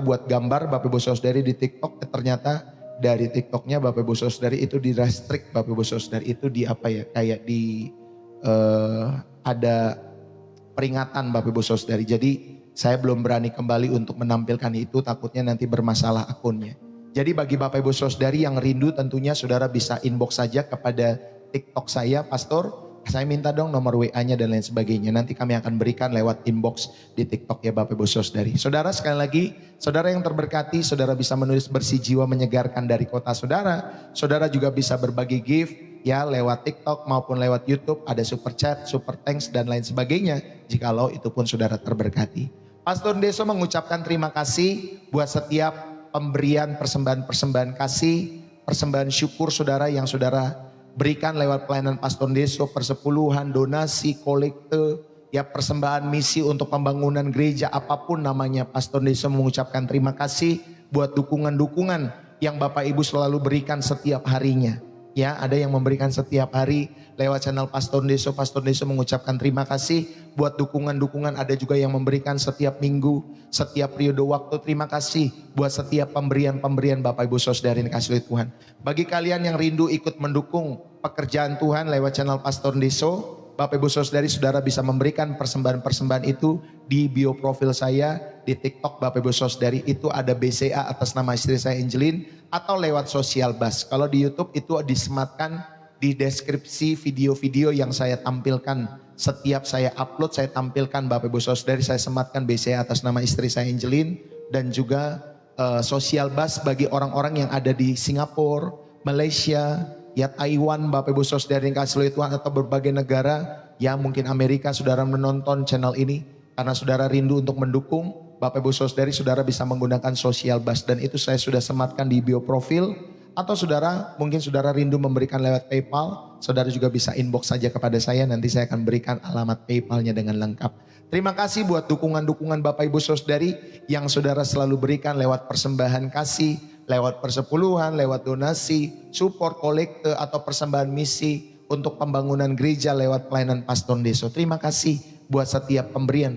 buat gambar Bapak Ibu Saudari di TikTok, ternyata dari TikToknya Bapak Ibu Saudari itu di restrict, Bapak Ibu Saudari itu di kayak di ada peringatan Bapak Ibu Saudari. Jadi saya belum berani kembali untuk menampilkan itu, takutnya nanti bermasalah akunnya. Jadi bagi Bapak Ibu Saudari yang rindu, tentunya saudara bisa inbox saja kepada TikTok saya, Pastor, saya minta dong nomor WA-nya dan lain sebagainya. Nanti kami akan berikan lewat inbox di TikTok ya Bapak Ibu Saudari. Saudara, sekali lagi, saudara yang terberkati, saudara bisa menulis bersih jiwa menyegarkan dari kota saudara. Saudara juga bisa berbagi gift ya lewat TikTok maupun lewat YouTube, ada super chat, super thanks dan lain sebagainya. Jikalau itu pun saudara terberkati. Pastor Deso mengucapkan terima kasih buat setiap pemberian persembahan-persembahan kasih, persembahan syukur saudara yang saudara berikan lewat pelayanan Pastor Deso, persepuluhan, donasi, kolekte, ya persembahan misi untuk pembangunan gereja apapun namanya. Pastor Deso mengucapkan terima kasih buat dukungan-dukungan yang Bapak Ibu selalu berikan setiap harinya. Ya, ada yang memberikan setiap hari lewat channel Pastor Deso. Pastor Deso mengucapkan terima kasih buat dukungan-dukungan. Ada juga yang memberikan setiap minggu, setiap periode waktu. Terima kasih buat setiap pemberian-pemberian Bapak Ibu Saudara yang dikasihi oleh Tuhan. Bagi kalian yang rindu ikut mendukung pekerjaan Tuhan lewat channel Pastor Deso, Bapak Ibu Saudari, saudara bisa memberikan persembahan-persembahan itu di bio profil saya di TikTok. Bapak Ibu Saudari, itu ada BCA atas nama istri saya Angelin, atau lewat Social Bus. Kalau di YouTube itu disematkan di deskripsi video-video yang saya tampilkan. Setiap saya upload saya tampilkan Bapak Ibu Saudari, saya sematkan BCA atas nama istri saya Angelin, dan juga Social Bus bagi orang-orang yang ada di Singapura, Malaysia, ya Taiwan, Bapak Ibu Saudari yang kasih oleh Tuhan, atau berbagai negara, ya mungkin Amerika, saudara menonton channel ini karena saudara rindu untuk mendukung. Bapak Ibu Saudari, saudara bisa menggunakan Social Bus, dan itu saya sudah sematkan di bio profil. Atau saudara, mungkin saudara rindu memberikan lewat PayPal, saudara juga bisa inbox saja kepada saya, nanti saya akan berikan alamat PayPal-nya dengan lengkap. Terima kasih buat dukungan-dukungan Bapak Ibu Saudari yang saudara selalu berikan lewat persembahan kasih, lewat persepuluhan, lewat donasi, support kolekte, atau persembahan misi untuk pembangunan gereja lewat pelayanan Pastor Deso. Terima kasih buat setiap pemberian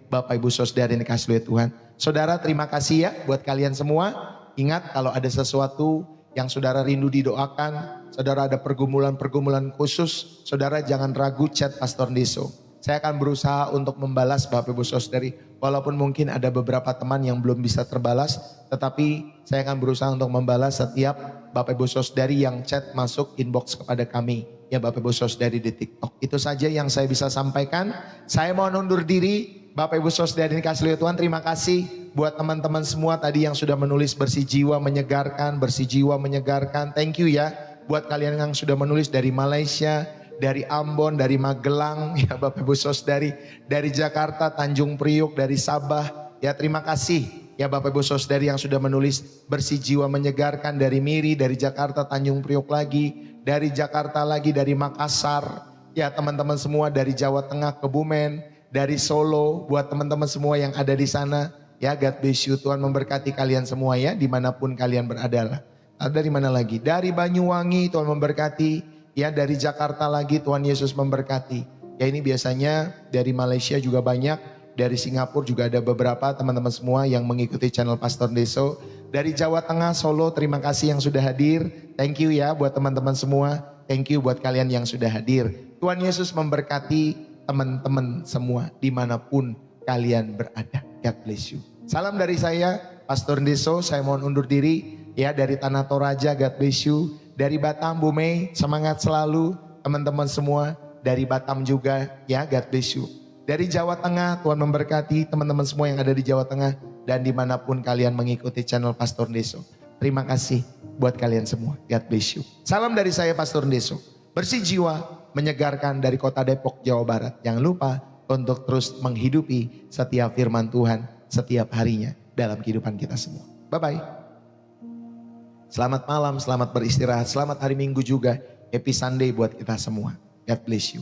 Bapak Ibu Saudara yang dikasihi oleh Tuhan. Saudara, terima kasih ya buat kalian semua. Ingat, kalau ada sesuatu yang saudara rindu didoakan, saudara ada pergumulan-pergumulan khusus, saudara jangan ragu chat Pastor Deso. Saya akan berusaha untuk membalas Bapak Ibu Saudari. Walaupun mungkin ada beberapa teman yang belum bisa terbalas, tetapi saya akan berusaha untuk membalas setiap Bapak Ibu Saudari yang chat masuk inbox kepada kami. Ya Bapak Ibu Saudari di TikTok. Itu saja yang saya bisa sampaikan. Saya mau undur diri. Bapak Ibu Saudari dikasihi oleh Tuhan, terima kasih buat teman-teman semua tadi yang sudah menulis bersih jiwa menyegarkan, bersih jiwa menyegarkan. Thank you ya buat kalian yang sudah menulis dari Malaysia, dari Ambon, dari Magelang, ya Bapak Ibu Saudari, dari Jakarta, Tanjung Priok, dari Sabah. Ya terima kasih ya Bapak Ibu Saudari yang sudah menulis bersih jiwa menyegarkan, dari Miri, dari Jakarta, Tanjung Priok lagi, dari Jakarta lagi, dari Makassar. Ya teman-teman semua dari Jawa Tengah, Kebumen, dari Solo, buat teman-teman semua yang ada di sana. Ya God bless you, Tuhan memberkati kalian semua ya, dimanapun kalian berada lah. Dari mana lagi? Dari Banyuwangi, Tuhan memberkati. Ya dari Jakarta lagi, Tuhan Yesus memberkati. Ya ini biasanya dari Malaysia juga banyak, dari Singapura juga ada beberapa teman-teman semua yang mengikuti channel Pastor Deso. Dari Jawa Tengah, Solo, terima kasih yang sudah hadir. Thank you ya buat teman-teman semua. Thank you buat kalian yang sudah hadir. Tuhan Yesus memberkati teman-teman semua dimanapun kalian berada. God bless you. Salam dari saya, Pastor Deso. Saya mohon undur diri ya dari Tanah Toraja. God bless you. Dari Batam, Bu Mei, semangat selalu teman-teman semua. Dari Batam juga ya, God bless you. Dari Jawa Tengah, Tuhan memberkati teman-teman semua yang ada di Jawa Tengah dan dimanapun kalian mengikuti channel Pastor Deso. Terima kasih buat kalian semua. God bless you. Salam dari saya, Pastor Deso. Bersih jiwa menyegarkan dari kota Depok, Jawa Barat. Jangan lupa untuk terus menghidupi setiap firman Tuhan setiap harinya dalam kehidupan kita semua. Bye-bye. Selamat malam, selamat beristirahat, selamat hari Minggu juga. Happy Sunday buat kita semua. God bless you.